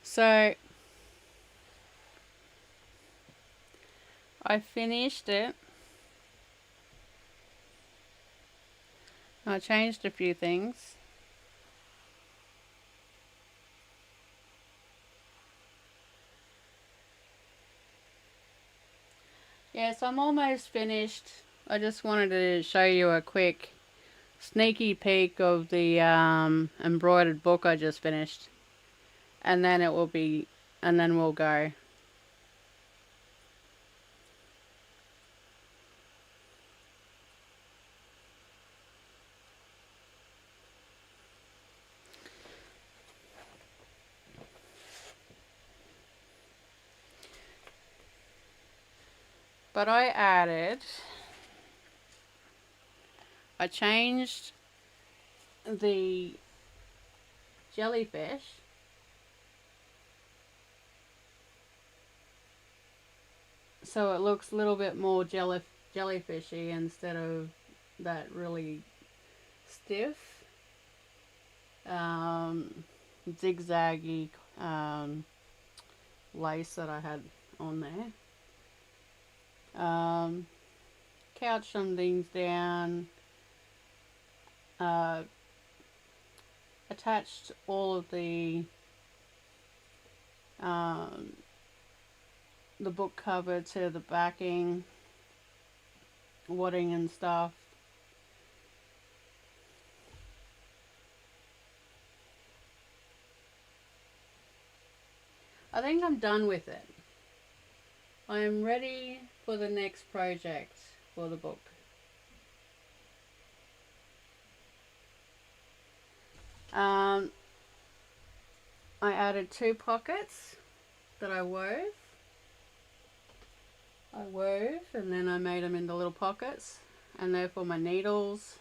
So I finished it. I changed a few things. Yes, I'm almost finished. I just wanted to show you a quick sneaky peek of the embroidered book I just finished. And then we'll go. But I changed the jellyfish so it looks a little bit more jellyfishy instead of that really stiff zigzaggy lace that I had on there. Couched some things down, attached all of the book cover to the backing, wadding and stuff. I think I'm done with it. I am ready for the next project for the book. I added 2 pockets that I wove. And then I made them into little pockets, and they're for my needles,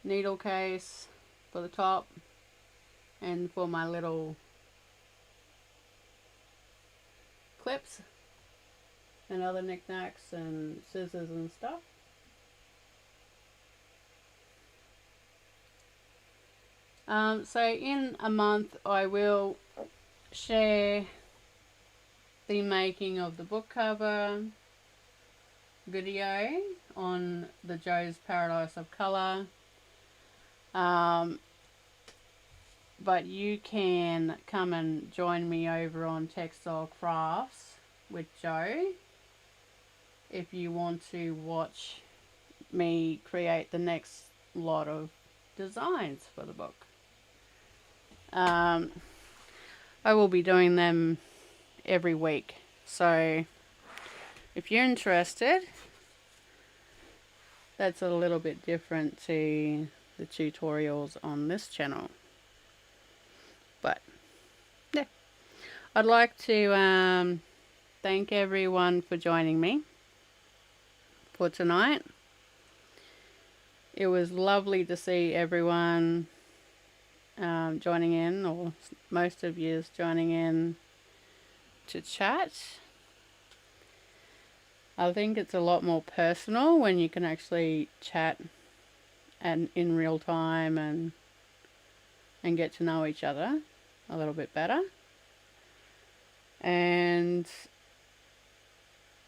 needle case for the top, and for my little clips and other knickknacks and scissors and stuff. So in a month I will share the making of the book cover video on the Jo's Paradise of Colour. But you can come and join me over on Textile Crafts with Jo if you want to watch me create the next lot of designs for the book. I will be doing them every week, so if you're interested, that's a little bit different to the tutorials on this channel. But yeah, I'd like to thank everyone for joining me for tonight. It was lovely to see everyone joining in, or most of you joining in to chat. I think it's a lot more personal when you can actually chat and in real time and and get to know each other a little bit better. And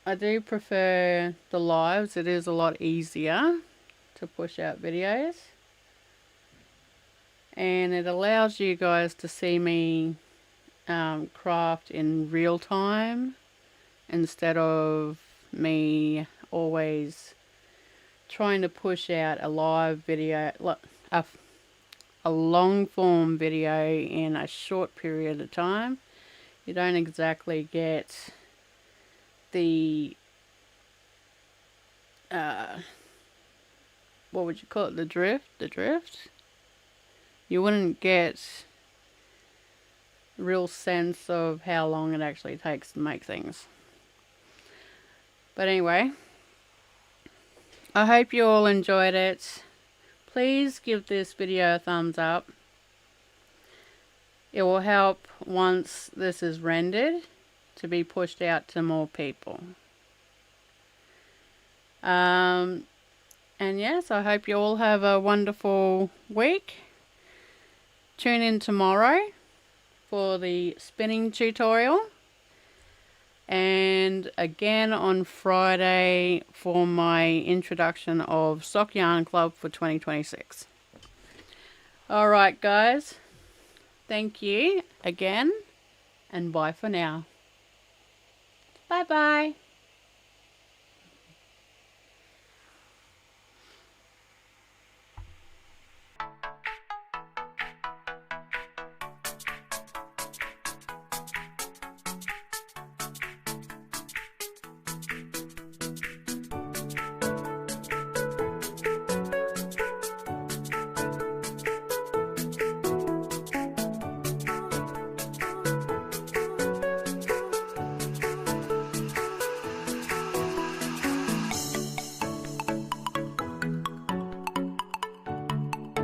I do prefer the lives. It is a lot easier to push out videos. And it allows you guys to see me craft in real time instead of me always trying to push out a live video, a long form video in a short period of time. You don't exactly get the what would you call it, the drift. You wouldn't get real sense of how long it actually takes to make things. But anyway, I hope you all enjoyed it. Please give this video a thumbs up. It will help once this is rendered to be pushed out to more people. And yes, I hope you all have a wonderful week. Tune in tomorrow for the spinning tutorial, and again on Friday for my introduction of Sock Yarn Club for 2026. Alright guys, thank you again, and bye for now. Bye bye.